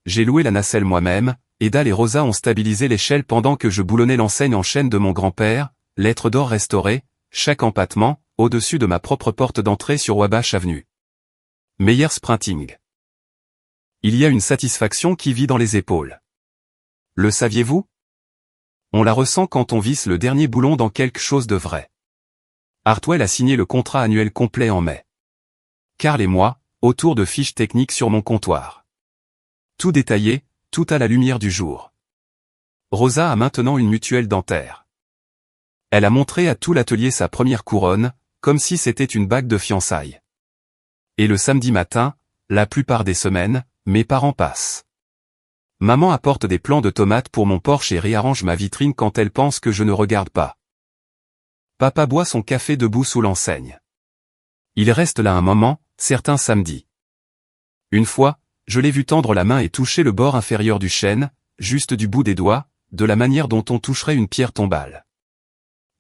J'ai loué la nacelle moi-même, et Dal et Rosa ont stabilisé l'échelle pendant que je boulonnais l'enseigne en chêne de mon grand-père, lettres d'or restaurées, chaque empattement, au-dessus de ma propre porte d'entrée sur Wabash Avenue. Meilleur sprinting. Il y a une satisfaction qui vit dans les épaules. Le saviez-vous? On la ressent quand on visse le dernier boulon dans quelque chose de vrai. Hartwell a signé le contrat annuel complet en mai. Carl et moi, autour de fiches techniques sur mon comptoir. Tout détaillé, tout à la lumière du jour. Rosa a maintenant une mutuelle dentaire. Elle a montré à tout l'atelier sa première couronne, comme si c'était une bague de fiançailles. Et le samedi matin, la plupart des semaines, mes parents passent. Maman apporte des plants de tomates pour mon Porsche et réarrange ma vitrine quand elle pense que je ne regarde pas. Papa boit son café debout sous l'enseigne. Il reste là un moment, certains samedis. Une fois, je l'ai vu tendre la main et toucher le bord inférieur du chêne, juste du bout des doigts, de la manière dont on toucherait une pierre tombale.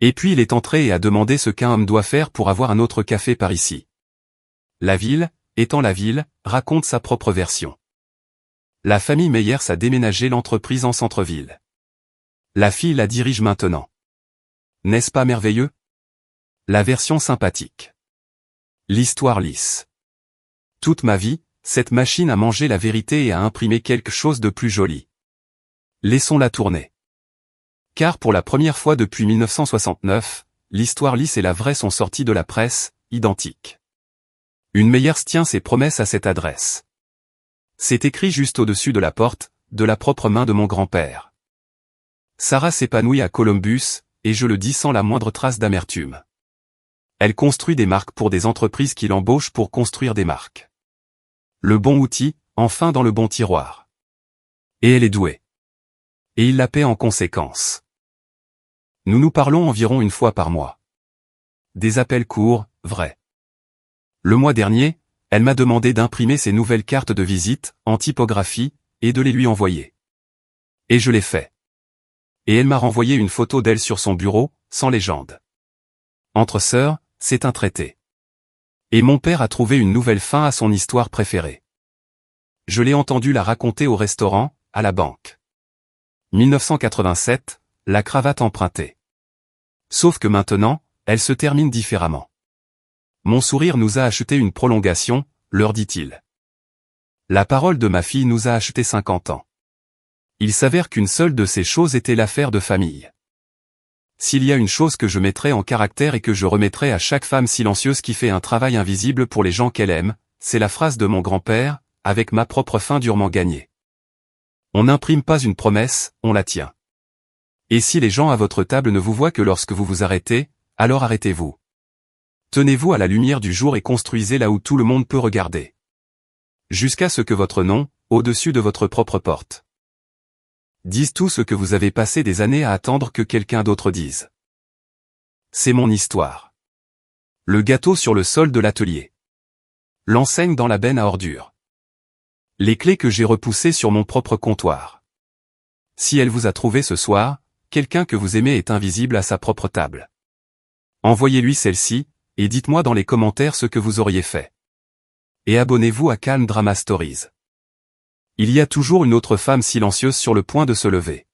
Et puis il est entré et a demandé ce qu'un homme doit faire pour avoir un autre café par ici. La ville, étant la ville, raconte sa propre version. La famille Meyers a déménagé l'entreprise en centre-ville. La fille la dirige maintenant. N'est-ce pas merveilleux? La version sympathique. L'histoire lisse. Toute ma vie, cette machine a mangé la vérité et a imprimé quelque chose de plus joli. Laissons-la tourner. Car pour la première fois depuis 1969, l'histoire lisse et la vraie sont sorties de la presse, identiques. Une Meyers tient ses promesses à cette adresse. C'est écrit juste au-dessus de la porte, de la propre main de mon grand-père. Sarah s'épanouit à Columbus, et je le dis sans la moindre trace d'amertume. Elle construit des marques pour des entreprises qui l'embauchent pour construire des marques. Le bon outil, enfin dans le bon tiroir. Et elle est douée. Et il la paie en conséquence. Nous nous parlons environ une fois par mois. Des appels courts, vrais. Le mois dernier, elle m'a demandé d'imprimer ses nouvelles cartes de visite, en typographie, et de les lui envoyer. Et je l'ai fait. Et elle m'a renvoyé une photo d'elle sur son bureau, sans légende. Entre sœurs, c'est un traité. Et mon père a trouvé une nouvelle fin à son histoire préférée. Je l'ai entendu la raconter au restaurant, à la banque. 1987, la cravate empruntée. Sauf que maintenant, elle se termine différemment. Mon sourire nous a acheté une prolongation, leur dit-il. La parole de ma fille nous a acheté 50 ans. Il s'avère qu'une seule de ces choses était l'affaire de famille. S'il y a une chose que je mettrai en caractère et que je remettrai à chaque femme silencieuse qui fait un travail invisible pour les gens qu'elle aime, c'est la phrase de mon grand-père, avec ma propre fin durement gagnée. On n'imprime pas une promesse, on la tient. Et si les gens à votre table ne vous voient que lorsque vous vous arrêtez, alors arrêtez-vous. Tenez-vous à la lumière du jour et construisez là où tout le monde peut regarder. Jusqu'à ce que votre nom, au-dessus de votre propre porte, dise tout ce que vous avez passé des années à attendre que quelqu'un d'autre dise. C'est mon histoire. Le gâteau sur le sol de l'atelier. L'enseigne dans la benne à ordures. Les clés que j'ai repoussées sur mon propre comptoir. Si elle vous a trouvé ce soir, quelqu'un que vous aimez est invisible à sa propre table. Envoyez-lui celle-ci, et dites-moi dans les commentaires ce que vous auriez fait. Et abonnez-vous à Calm Drama Stories. Il y a toujours une autre femme silencieuse sur le point de se lever.